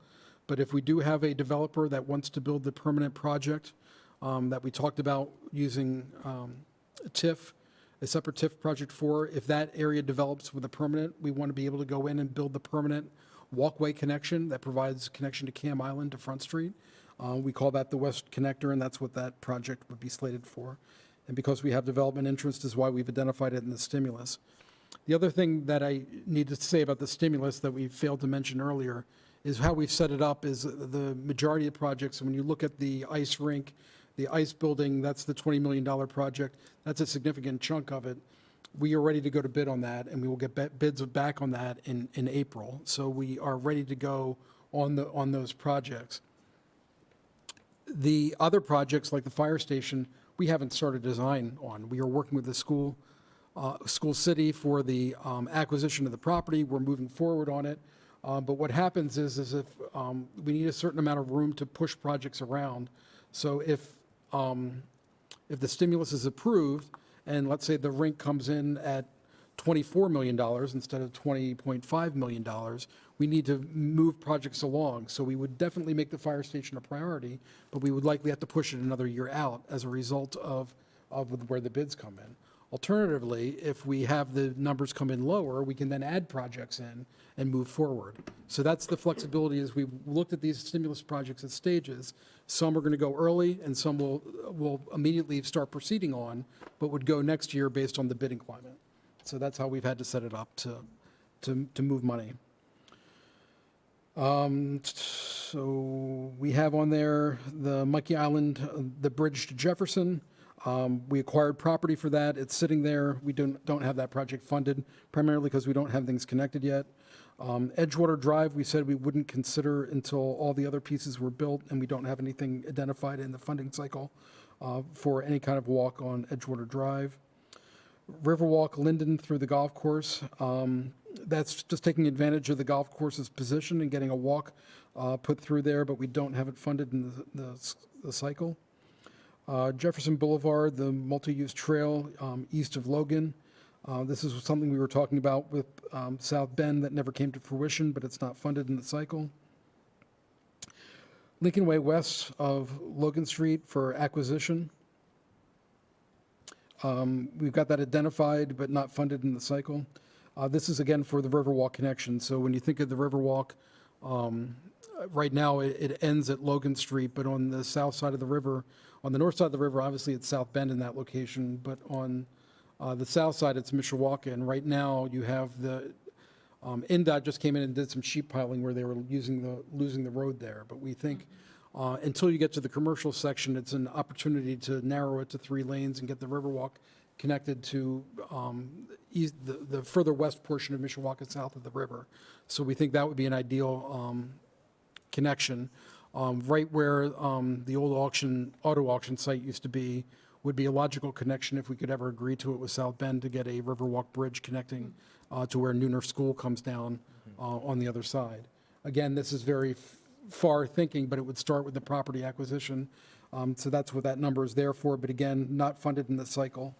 But if we do have a developer that wants to build the permanent project that we talked about using a TIF, a separate TIF project for, if that area develops with a permanent, we want to be able to go in and build the permanent walkway connection that provides connection to Cam Island to Front Street. We call that the West Connector, and that's what that project would be slated for. And because we have development interest is why we've identified it in the stimulus. The other thing that I need to say about the stimulus that we failed to mention earlier is how we've set it up is the majority of projects, when you look at the ice rink, the ice building, that's the $20 million project. That's a significant chunk of it. We are ready to go to bid on that, and we will get bids back on that in April. So we are ready to go on those projects. The other projects, like the fire station, we haven't started design on. We are working with the school city for the acquisition of the property. We're moving forward on it. But what happens is if we need a certain amount of room to push projects around. So if the stimulus is approved, and let's say the rink comes in at $24 million instead of $20.5 million, we need to move projects along. So we would definitely make the fire station a priority, but we would likely have to push it another year out as a result of where the bids come in. Alternatively, if we have the numbers come in lower, we can then add projects in and move forward. So that's the flexibility as we've looked at these stimulus projects at stages. Some are going to go early and some will immediately start proceeding on, but would go next year based on the bidding climate. So that's how we've had to set it up to move money. So we have on there the Monkey Island, the bridge to Jefferson. We acquired property for that. It's sitting there. We don't have that project funded, primarily because we don't have things connected yet. Edgewater Drive, we said we wouldn't consider until all the other pieces were built, and we don't have anything identified in the funding cycle for any kind of walk on Edgewater Drive. Riverwalk Linden through the golf course. That's just taking advantage of the golf course's position and getting a walk put through there, but we don't have it funded in the cycle. Jefferson Boulevard, the multi-use trail east of Logan. This is something we were talking about with South Bend that never came to fruition, but it's not funded in the cycle. Lincoln Way west of Logan Street for acquisition. We've got that identified, but not funded in the cycle. This is again for the Riverwalk connection. So when you think of the Riverwalk, right now it ends at Logan Street, but on the south side of the river, on the north side of the river, obviously it's South Bend in that location, but on the south side it's Mishawaka. And right now you have the NDOT just came in and did some sheet piling where they were losing the road there. But we think until you get to the commercial section, it's an opportunity to narrow it to 3 lanes and get the Riverwalk connected to the further west portion of Mishawaka south of the river. So we think that would be an ideal connection. Right where the old auto auction site used to be would be a logical connection if we could ever agree to it with South Bend to get a Riverwalk bridge connecting to where Nooner School comes down on the other side. Again, this is very far thinking, but it would start with the property acquisition. So that's what that number is there for, but again, not funded in the cycle.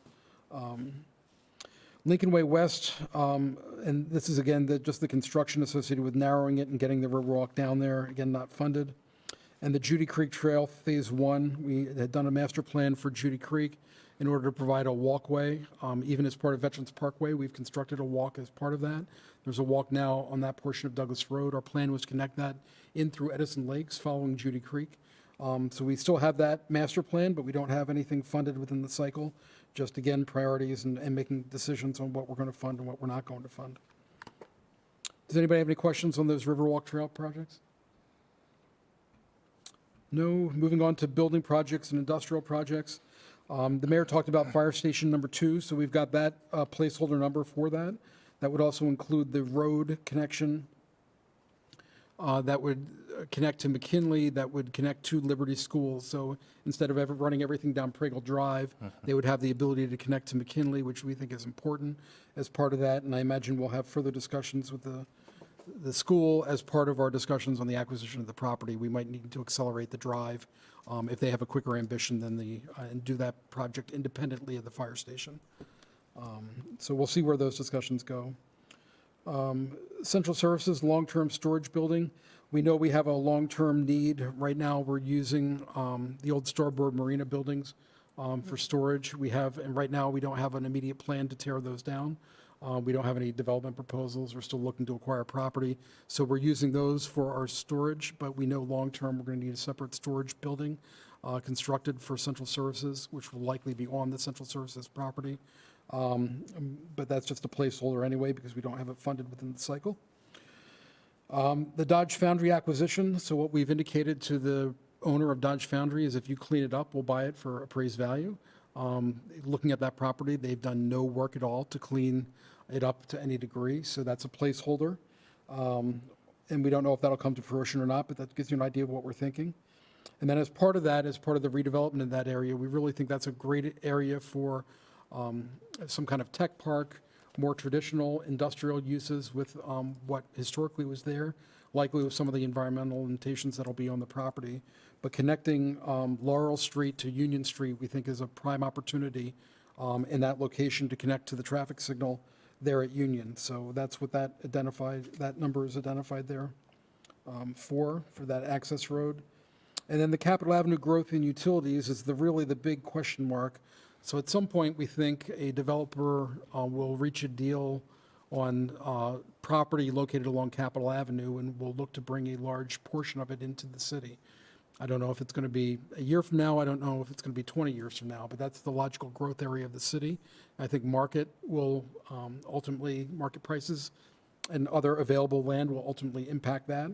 Lincoln Way West, and this is again, just the construction associated with narrowing it and getting the Riverwalk down there, again, not funded. And the Judy Creek Trail, Phase 1, we had done a master plan for Judy Creek in order to provide a walkway. Even as part of Veterans Parkway, we've constructed a walk as part of that. There's a walk now on that portion of Douglas Road. Our plan was to connect that in through Edison Lakes following Judy Creek. So we still have that master plan, but we don't have anything funded within the cycle. Just again, priorities and making decisions on what we're going to fund and what we're not going to fund. Does anybody have any questions on those Riverwalk Trail projects? No. Moving on to building projects and industrial projects. The mayor talked about Fire Station number 2, so we've got that placeholder number for that. That would also include the road connection that would connect to McKinley, that would connect to Liberty Schools. So instead of running everything down Pragle Drive, they would have the ability to connect to McKinley, which we think is important as part of that. And I imagine we'll have further discussions with the school as part of our discussions on the acquisition of the property. We might need to accelerate the drive if they have a quicker ambition than and do that project independently of the fire station. So we'll see where those discussions go. Central Services Long-Term Storage Building. We know we have a long-term need. Right now, we're using the old Starboard Marina buildings for storage. And right now, we don't have an immediate plan to tear those down. We don't have any development proposals. We're still looking to acquire property. So we're using those for our storage, but we know long-term, we're going to need a separate storage building constructed for Central Services, which will likely be on the Central Services property. But that's just a placeholder anyway, because we don't have it funded within the cycle. The Dodge Foundry acquisition, so what we've indicated to the owner of Dodge Foundry is if you clean it up, we'll buy it for appraised value. Looking at that property, they've done no work at all to clean it up to any degree, so that's a placeholder. And we don't know if that'll come to fruition or not, but that gives you an idea of what we're thinking. And then as part of that, as part of the redevelopment in that area, we really think that's a great area for some kind of tech park, more traditional industrial uses with what historically was there, likely with some of the environmental limitations that'll be on the property. But connecting Laurel Street to Union Street, we think is a prime opportunity in that location to connect to the traffic signal there at Union. So that's what that number is identified there for that access road. And then the Capitol Avenue growth in utilities is really the big question mark. So at some point, we think a developer will reach a deal on property located along Capitol Avenue, and will look to bring a large portion of it into the city. I don't know if it's going to be a year from now. I don't know if it's going to be 20 years from now, but that's the logical growth area of the city. I think market prices and other available land will ultimately impact that.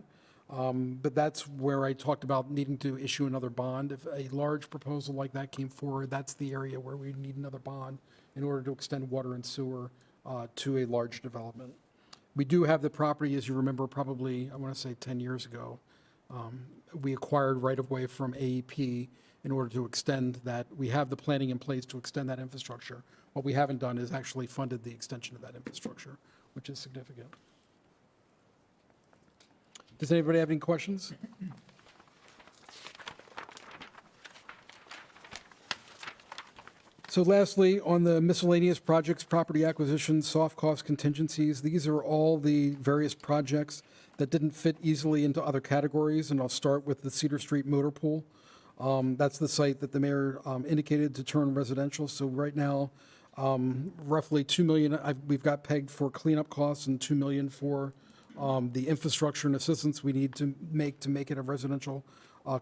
But that's where I talked about needing to issue another bond. If a large proposal like that came forward, that's the area where we need another bond in order to extend water and sewer to a large development. We do have the property, as you remember, probably, I want to say 10 years ago. We acquired right-of-way from AEP in order to extend that. We have the planning in place to extend that infrastructure. What we haven't done is actually funded the extension of that infrastructure, which is significant. Does anybody have any questions? So lastly, on the miscellaneous projects, property acquisition, soft cost contingencies, these are all the various projects that didn't fit easily into other categories, and I'll start with the Cedar Street Motor Pool. That's the site that the mayor indicated to turn residential. So right now, roughly $2 million, we've got pegged for cleanup costs and $2 million for the infrastructure and assistance we need to make it a residential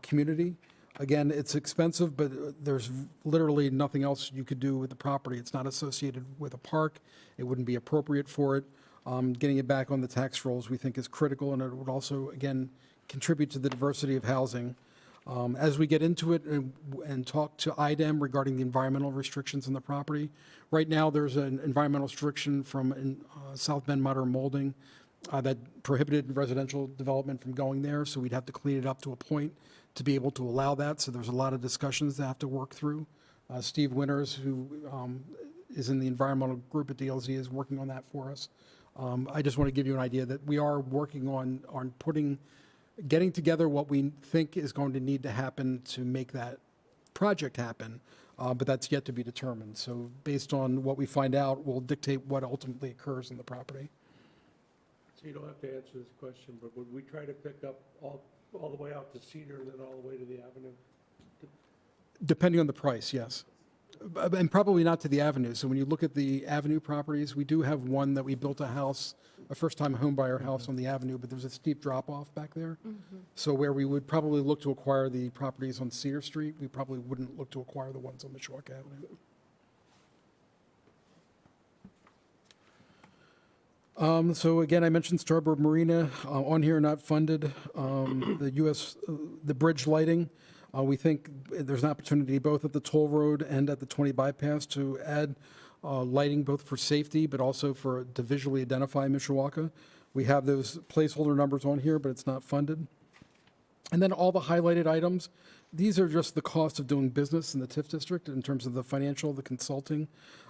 community. Again, it's expensive, but there's literally nothing else you could do with the property. It's not associated with a park. It wouldn't be appropriate for it. Getting it back on the tax rolls, we think, is critical, and it would also, again, contribute to the diversity of housing. As we get into it and talk to IDEM regarding the environmental restrictions on the property, right now there's an environmental restriction from South Bend Modern Molding that prohibited residential development from going there, so we'd have to clean it up to a point to be able to allow that. So there's a lot of discussions that have to work through Steve Winters, who is in the environmental group at DLZ, is working on that for us. I just want to give you an idea that we are working on getting together what we think is going to need to happen to make that project happen, but that's yet to be determined. So based on what we find out, will dictate what ultimately occurs in the property. So you don't have to answer this question, but would we try to pick up all the way out to Cedar and then all the way to the Avenue? Depending on the price, yes. And probably not to the Avenue. So when you look at the Avenue properties, we do have one that we built a first-time home buyer house on the Avenue, but there's a steep drop-off back there. So where we would probably look to acquire the properties on Cedar Street, we probably wouldn't look to acquire the ones on Mishawaka Avenue. So again, I mentioned Starboard Marina, on here, not funded. The bridge lighting, we think there's an opportunity both at the toll road and at the 20 bypass to add lighting both for safety, but also to visually identify Mishawaka. We have those placeholder numbers on here, but it's not funded. And then all the highlighted items, these are just the cost of doing business in the TIF district in terms of the financial, the consulting,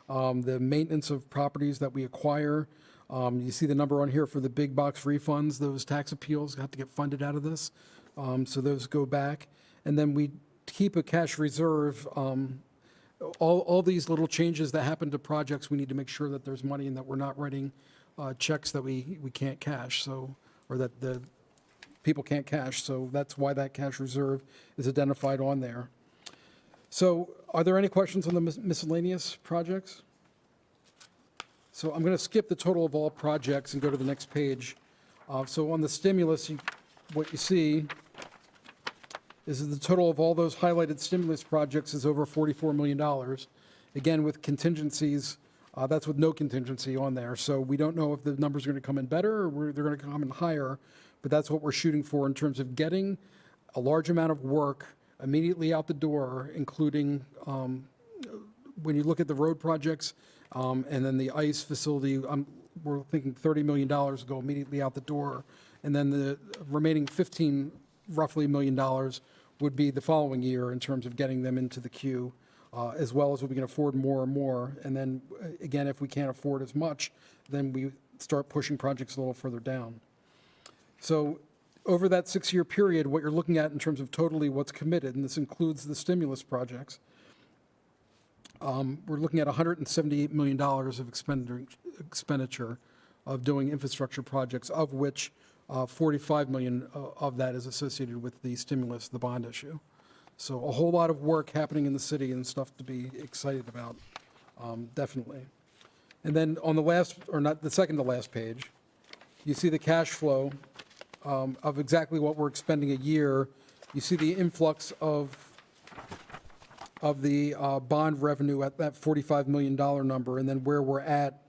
the maintenance of properties that we acquire. You see the number on here for the big box refunds. Those tax appeals have to get funded out of this. So those go back. And then we keep a cash reserve. All these little changes that happen to projects, we need to make sure that there's money and that we're not writing checks that we can't cash, or that the people can't cash. So that's why that cash reserve is identified on there. So are there any questions on the miscellaneous projects? So I'm going to skip the total of all projects and go to the next page. So on the stimulus, what you see is that the total of all those highlighted stimulus projects is over $44 million. Again, with contingencies, that's with no contingency on there. So we don't know if the numbers are going to come in better or they're going to come in higher, but that's what we're shooting for in terms of getting a large amount of work immediately out the door, including when you look at the road projects and then the ICE facility, we're thinking $30 million go immediately out the door. And then the remaining roughly $15 million would be the following year in terms of getting them into the queue, as well as if we can afford more and more. And then, again, if we can't afford as much, then we start pushing projects a little further down. So over that 6-year period, what you're looking at in terms of totally what's committed, and this includes the stimulus projects, we're looking at $178 million of expenditure of doing infrastructure projects, of which 45 million of that is associated with the stimulus, the bond issue. So a whole lot of work happening in the city and stuff to be excited about, definitely. And then on the second to last page, you see the cash flow of exactly what we're expending a year. You see the influx of the bond revenue at that $45 million number, and then where we're at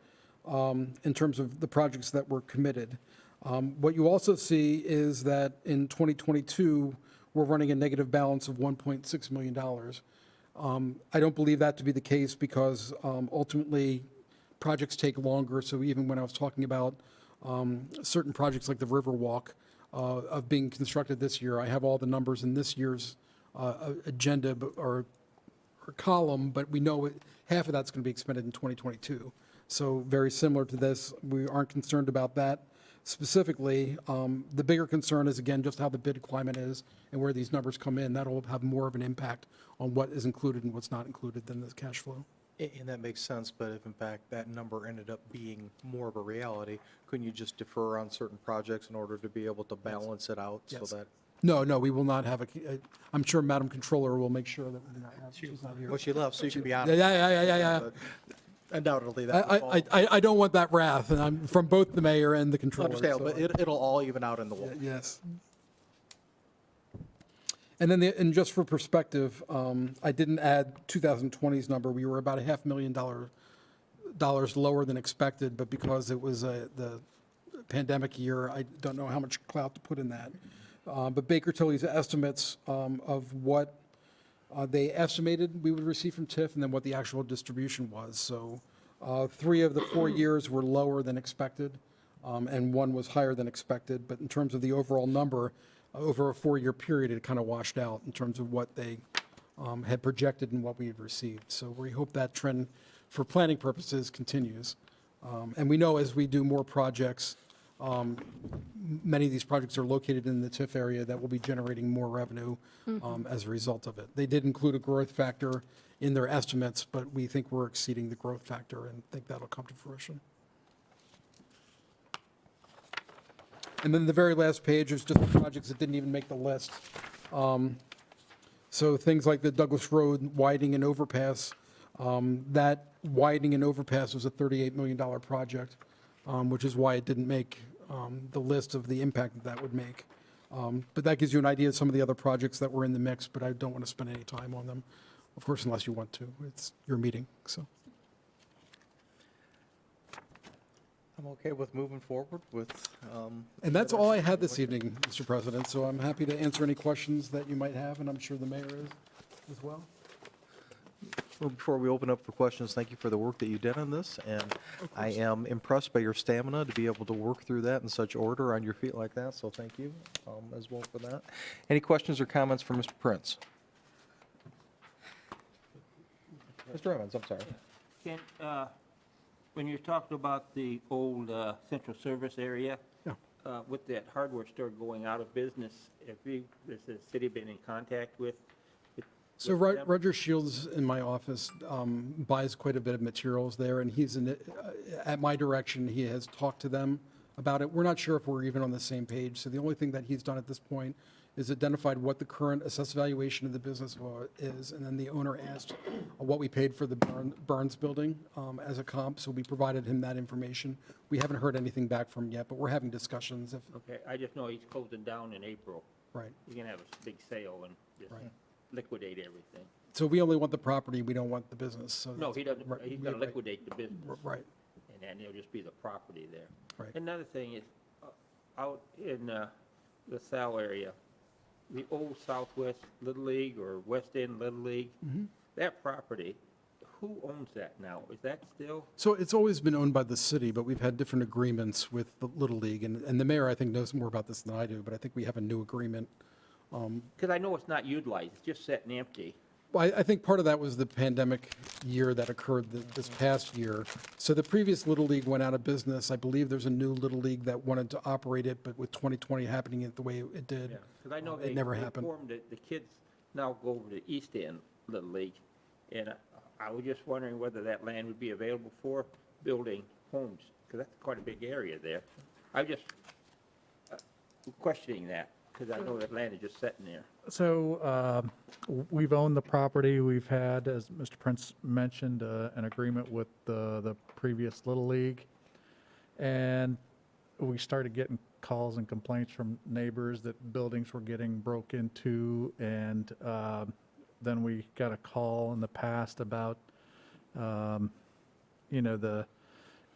in terms of the projects that were committed. What you also see is that in 2022, we're running a negative balance of $1.6 million. I don't believe that to be the case because ultimately projects take longer. So even when I was talking about certain projects like the Riverwalk of being constructed this year, I have all the numbers in this year's agenda or column, but we know half of that's going to be expended in 2022. So very similar to this, we aren't concerned about that. Specifically, the bigger concern is, again, just how the bid climate is and where these numbers come in. That'll have more of an impact on what is included and what's not included than the cash flow. And that makes sense, but if in fact that number ended up being more of a reality, couldn't you just defer on certain projects in order to be able to balance it out so Yes. that? No, we will not have I'm sure Madam Controller will make sure that we not have, she's not here. Well, she left, so you can be honest. Yeah. But undoubtedly, that would fall. I don't want that wrath, and I'm from both the mayor and the controller. Understandable, so- but it'll all even out in the wall. Yes. And then, and just for perspective, I didn't add 2020's number. We were about $500,000 lower than expected, but because it was the pandemic year, I don't know how much clout to put in that. But Baker Tilly's estimates of what they estimated we would receive from TIF and then what the actual distribution was. So 3 of the 4 years were lower than expected, and 1 was higher than expected. But in terms of the overall number, over a 4-year period, it kind of washed out in terms of what they had projected and what we had received. So we hope that trend, for planning purposes, continues. And we know as we do more projects, many of these projects are located in the TIF area that will be generating more revenue as a result of it. They did include a growth factor in their estimates, but we think we're exceeding the growth factor and think that'll come to fruition. And then the very last page is just the projects that didn't even make the list. So things like the Douglas Road widening and overpass, that widening and overpass was a $38 million project, which is why it didn't make the list of the impact that would make. But that gives you an idea of some of the other projects that were in the mix, but I don't want to spend any time on them, of course, unless you want to. It's your meeting, so. I'm okay with moving forward with. And that's all I had this evening, Mr. President, so I'm happy to answer any questions that you might have, and I'm sure the mayor is as well. Well, before we open up for questions, thank you for the work that you did on this, and I am impressed by your stamina to be able to work through that in such order on your feet like that, so thank you as well for that. Any questions or comments for Mr. Prince? Mr. Evans, I'm sorry. Ken, when you're talking about the old central service area, Yeah. with that hardware store going out of business, has the city been in contact with? So Roger Shields in my office buys quite a bit of materials there, and he's at my direction, he has talked to them about it. We're not sure if we're even on the same page, so the only thing that he's done at this point is identified what the current assessed valuation of the business is, and then the owner asked what we paid for the Burns building as a comp, so we provided him that information. We haven't heard anything back from him yet, but we're having discussions if, Okay, I just know he's closing down in April. right. He's gonna have a big sale and just Right. liquidate everything. So we only want the property, we don't want the business, so. No, he doesn't, Right, he's gonna right, liquidate the business. Right, And then it'll just be the property there. right. Another thing is, out in the Sal area, the old Southwest Little League or West End Little League, that property, who owns that now? Is that still? So it's always been owned by the city, but we've had different agreements with the Little League, and the mayor, I think, knows more about this than I do, but I think we have a new agreement. Because I know it's not utilized, it's just sitting empty. Well, I think part of that was the pandemic year that occurred this past year. So the previous Little League went out of business. I believe there's a new Little League that wanted to operate it, but with 2020 happening it the way it did, Because I know it never they happened. formed it, the kids now go over to East End Little League. And I was just wondering whether that land would be available for building homes, because that's quite a big area there. I'm just questioning that, because I know that land is just sitting there. So we've owned the property. We've had, as Mr. Prince mentioned, an agreement with the previous Little League. And we started getting calls and complaints from neighbors that buildings were getting broke into. And then we got a call in the past about,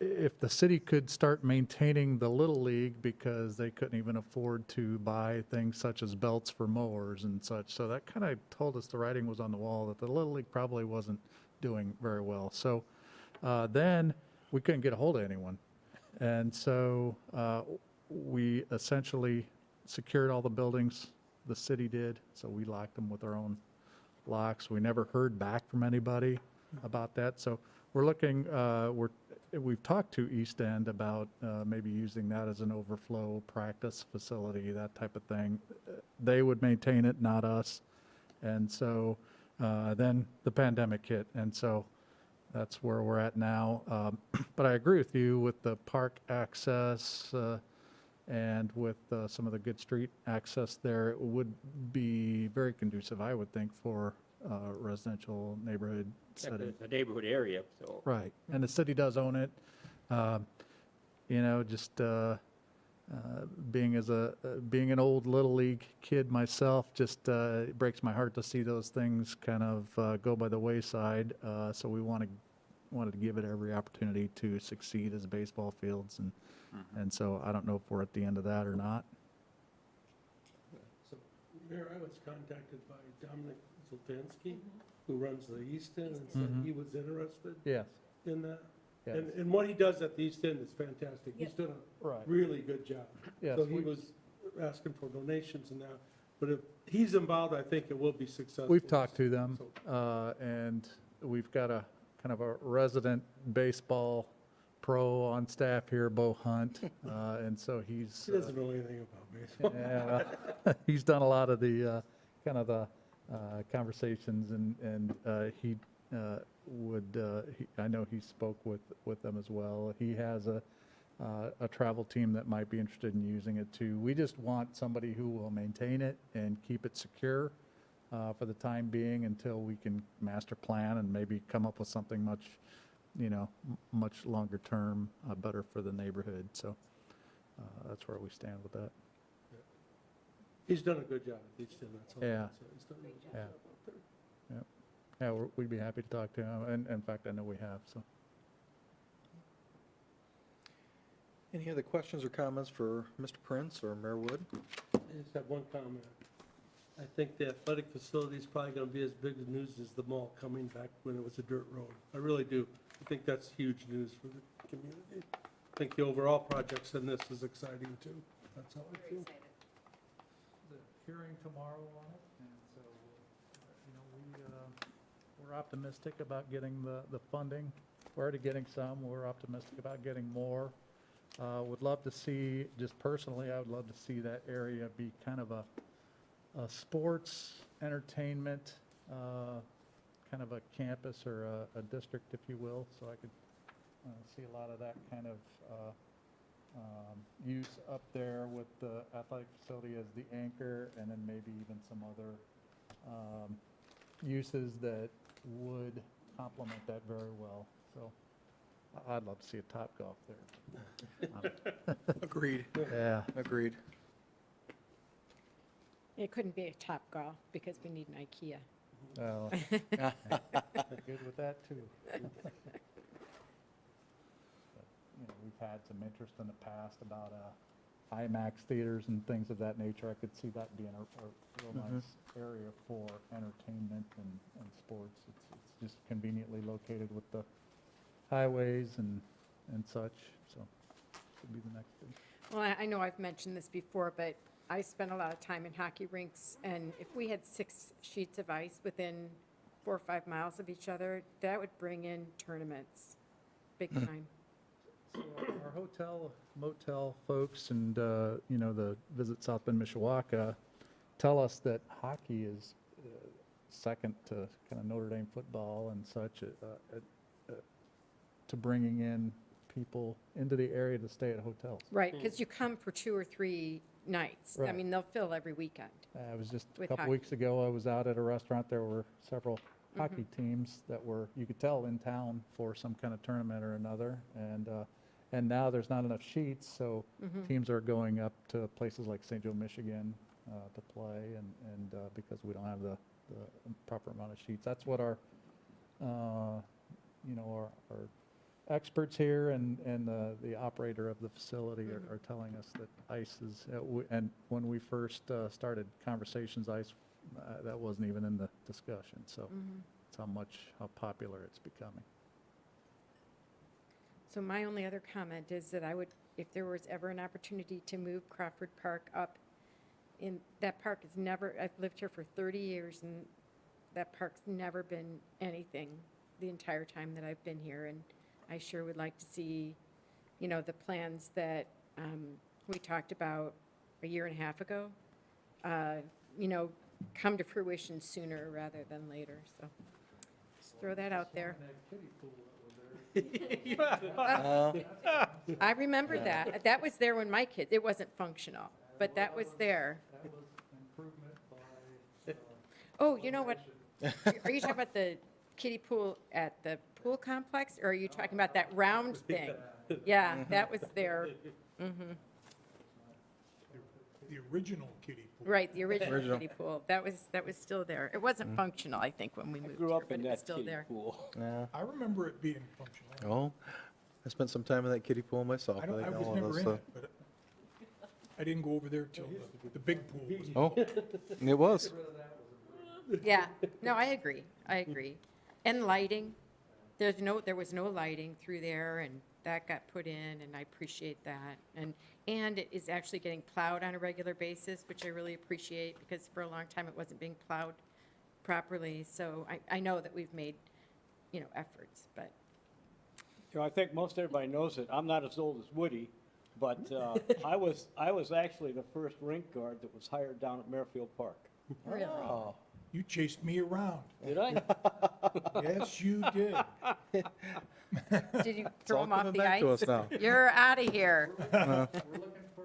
if the city could start maintaining the Little League because they couldn't even afford to buy things such as belts for mowers and such. So that kind of told us the writing was on the wall that the Little League probably wasn't doing very well. So then we couldn't get a hold of anyone. And so we essentially secured all the buildings, the city did, so we locked them with our own locks. We never heard back from anybody about that. So we're looking, we've talked to East End about maybe using that as an overflow practice facility, that type of thing. They would maintain it, not us. And so then the pandemic hit, and so that's where we're at now. But I agree with you with the park access and with some of the good street access there. It would be very conducive, I would think, for residential neighborhood Yeah, 'cause setting. it's a neighborhood area, so. Right, and the city does own it. Just being an old Little League kid myself, just it breaks my heart to see those things kind of go by the wayside. So we wanted to give it every opportunity to succeed as baseball fields, and so I don't know if we're at the end of that or not. So, Mayor, I was contacted by Dominic Zoltansky, who runs the East End, and said he was interested Yes. in that. Yes. And what he does at the East End is fantastic. He's done a Right. really good job. Yes, So he we- was asking for donations and that. But if he's involved, I think it will be successful. We've talked to them, and we've got a kind of a resident baseball pro on staff here, Bo Hunt, and so he's. He doesn't know anything about baseball. Yeah, well, he's done a lot of the, kind of the conversations, and he I know he spoke with them as well. He has a travel team that might be interested in using it too. We just want somebody who will maintain it and keep it secure for the time being until we can master plan and maybe come up with something much, much longer term, better for the neighborhood. So that's where we stand with that. He's done a good job at Easton, that's all. I Yeah. can say. He's done a good Yeah. job out there. Yeah, we'd be happy to talk to him, and in fact, I know we have, so. Any other questions or comments for Mr. Prince or Mayor Wood? I just have one comment. I think the athletic facility is probably going to be as big a news as the mall coming back when it was a dirt road. I really do. I think that's huge news for the community. I think the overall projects in this is exciting too. That's how I feel. The hearing tomorrow on it, and so, we're optimistic about getting the funding. We're already getting some, we're optimistic about getting more. Would love to see, just personally, I would love to see that area be kind of a sports, entertainment, kind of a campus or a district, if you will, so I could see a lot of that kind of use up there with the athletic facility as the anchor, and then maybe even some other uses that would complement that very well. So I'd love to see a Topgolf there. Agreed. Yeah. Agreed. It couldn't be a Topgolf because we need an IKEA. Well, good with that too. But, we've had some interest in the past about IMAX theaters and things of that nature. I could see that being a real nice area for entertainment and sports. It's just conveniently located with the highways and such, so should be the next thing. Well, I know I've mentioned this before, but I spent a lot of time in hockey rinks, and if we had 6 sheets of ice within 4 or 5 miles of each other, that would bring in tournaments, big time. So our hotel, motel folks and, the Visit South Bend, Mishawaka tell us that hockey is second to kind of Notre Dame football and such to bringing in people into the area to stay at hotels. Right, because you come for 2 or 3 nights. I Right. mean, they'll fill every weekend. I was just a With couple hockey. weeks ago, I was out at a restaurant, there were several hockey teams that were, you could tell, in town for some kind of tournament or another, and now there's not enough sheets, so teams are going up to places like St. Joe, Michigan, to play, and because we don't have the proper amount of sheets. That's what our experts here and the operator of the facility are telling us, that ice is, and when we first started conversations, ice, that wasn't even in the discussion, so it's how popular it's becoming. So my only other comment is that I would, if there was ever an opportunity to move Crawford Park up, that park has never, I've lived here for 30 years, and that park's never been anything the entire time that I've been here, and I sure would like to see, the plans that we talked about a year and a half ago, come to fruition sooner rather than later, so just throw that out there. I remember that. That was there when my kids, it wasn't functional, but that was there. That was improvement by. Oh, you know what? Are you talking about the kiddie pool at the pool complex, or are you talking about that round thing? Yeah, that was there. The original kiddie pool. Right, the original kiddie pool. That was still there. It wasn't functional, I think, when we moved Grew here, up but in it was that still kiddie there. pool. I remember it being functional. Oh, I spent some time in that kiddie pool myself. I was think all of never us, in so- it, but I didn't go over there till the big pool was. Oh, it was. Yeah, no, I agree. And lighting, there was no lighting through there, and that got put in, and I appreciate that. and it is actually getting plowed on a regular basis, which I really appreciate, because for a long time it wasn't being plowed properly. So I know that we've made, efforts, but, You know, I think most everybody knows it. I'm not as old as Woody, but I was actually the first rink guard that was hired down at Merrifield Park. really. Oh, you chased me around. Did I? Yes, you did. Did you throw all them off coming the back to ice? us now. You're out of here. We're looking for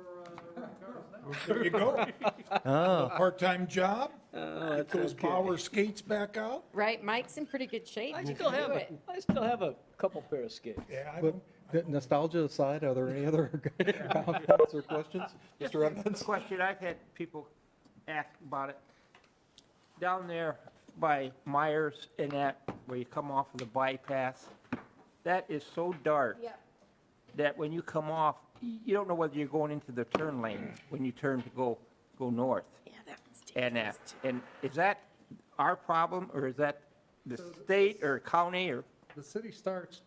rent cars now. There you go. Oh, Part-time job, Oh, get those power skates back out. Right, Mike's in pretty good shape. I You still can have do a, it. I still have a couple pair of skates. Yeah, I but don't, nostalgia aside, are there any other comments or questions? Mr. Evans? Question, I've had people ask about it. Down there by Myers and that, where you come off of the bypass, that is so dark that when you come off, you don't know whether you're going into the turn lane when you turn to go north. Yeah, that one's And dangerous. and is that our problem, or is that the state or county, or? The city starts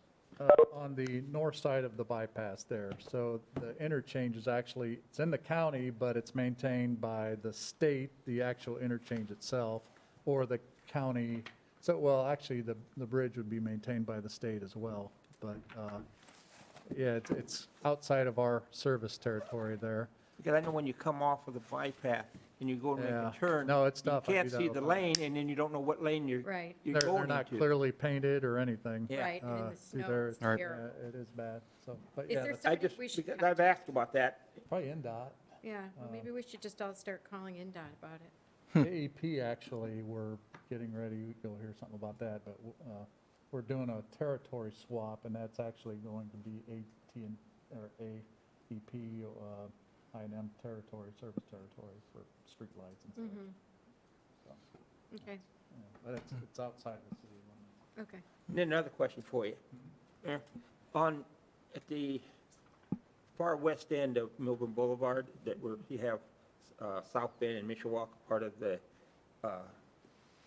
on the north side of the bypass there. So the interchange is actually, it's in the county, but it's maintained by the state, the actual interchange itself, or the county. So, well, actually, the bridge would be maintained by the state as well. But, yeah, it's outside of our service territory there. Because I know when you come off of the bypass and you go to make Yeah. a turn. No, it's tough. I You can't do that see all the the time. lane, and then you don't know what lane you're Right. you're They're going not into. clearly painted or anything. Yeah. Right, and in the through snow, there. it's All right. terrible. Yeah, it is bad, so, but Is yeah, there that's I something just, we should, because I've asked about that. probably NDOT. yeah, well, maybe we should just all start calling NDOT about it. AEP, actually, we're getting ready, you'll hear something about that, but we're doing a territory swap, and that's actually going to be or AEP, I&M territory, service territory for streetlights and such. So, Okay, yeah, but it's outside the city limits. okay. And then another question for you. At the far west end of Milburn Boulevard, that where you have South Bend and Mishawaka, part of the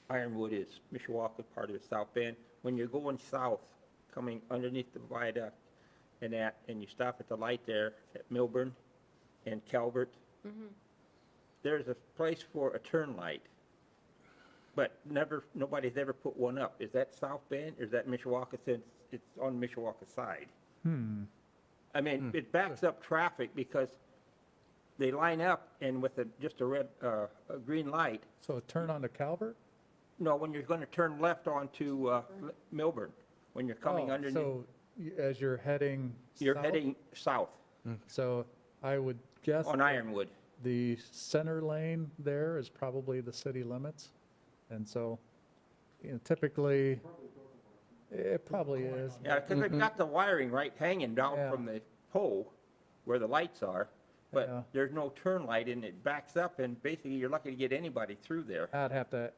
Ironwood is Mishawaka, part of the South Bend. When you're going south, coming underneath the viaduct and you stop at the light there at Milburn and Calvert, there's a place for a turn light, but nobody's ever put one up. Is that South Bend, or is that Mishawaka, since it's on Mishawaka side? I mean, it backs up traffic because they line up and with just a green light. So a turn on to Calvert? No, when you're gonna turn left onto Milburn, when you're coming Oh, underneath, so as you're heading you're south? heading south So I would guess on that Ironwood. the center lane there is probably the city limits. And so, typically, it probably is. Yeah, because they've got the wiring right hanging down Yeah. from the pole where the lights are, Yeah. but there's no turn light and it backs up, and basically you're lucky to get anybody through there. I'd have to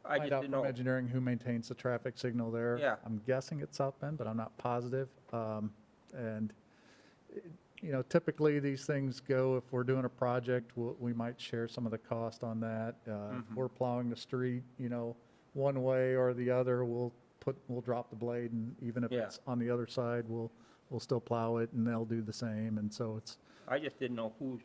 I find just out didn't from know. engineering who maintains the traffic signal there. Yeah. I'm guessing it's South Bend, but I'm not positive. And, typically these things go, if we're doing a project, we might share some of the cost on that. If we're plowing the street, one way or the other, we'll drop the blade, and even if Yeah. it's on the other side, we'll still plow it, and they'll do the same. And so it's, I just didn't know whose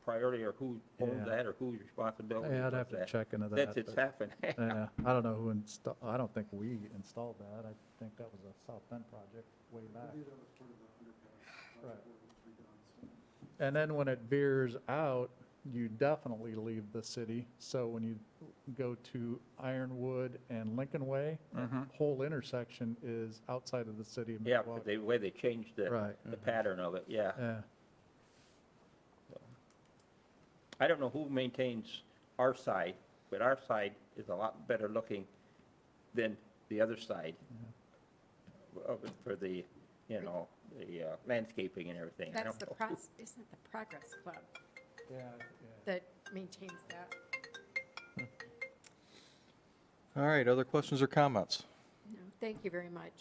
priority or who owns Yeah. that or whose responsibility yeah, I'd was have to that. check into that. That's it's but- happened. Yeah, I don't know who installed, I don't think we installed that. I think that was a South Bend project way back. Right. And then when it veers out, you definitely leave the city. So when you go to Ironwood and Lincoln Way, that whole intersection is outside of the city of Yeah, Mishawaka. the way they changed Right. the pattern of it, yeah. Yeah, I don't know who maintains our side, but our side is a lot better looking than the other side of it for the, the landscaping and everything. I That's don't the, know. isn't it the Progress Club yeah, that maintains that? All right, other questions or comments? No, thank you very much.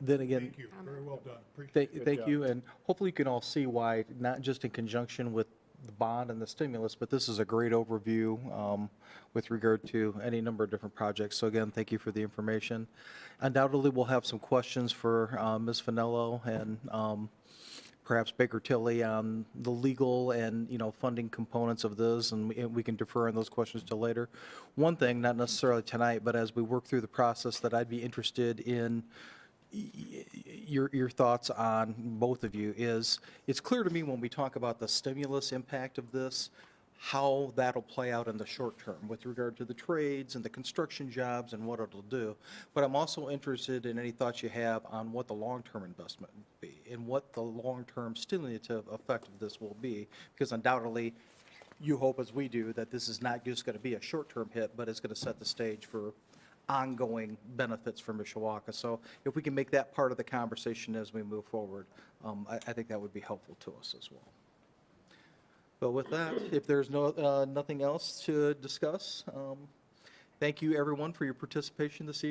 Then again, thank you, very well done. Appreciate it. thank you, and hopefully you can all see why, not just in conjunction with the bond and the stimulus, but this is a great overview with regard to any number of different projects. So again, thank you for the information. Undoubtedly, we'll have some questions for Ms. Finello and perhaps Baker Tilly on the legal and, funding components of this, and we can defer on those questions till later. One thing, not necessarily tonight, but as we work through the process, that I'd be interested in your thoughts on, both of you, is it's clear to me when we talk about the stimulus impact of this, how that'll play out in the short term with regard to the trades and the construction jobs and what it'll do. But I'm also interested in any thoughts you have on what the long-term investment will be and what the long-term stimulative effect of this will be, because undoubtedly, you hope, as we do, that this is not just going to be a short-term hit, but it's going to set the stage for ongoing benefits for Mishawaka. So if we can make that part of the conversation as we move forward, I think that would be helpful to us as well. But with that, if there's nothing else to discuss, thank you, everyone, for your participation this evening.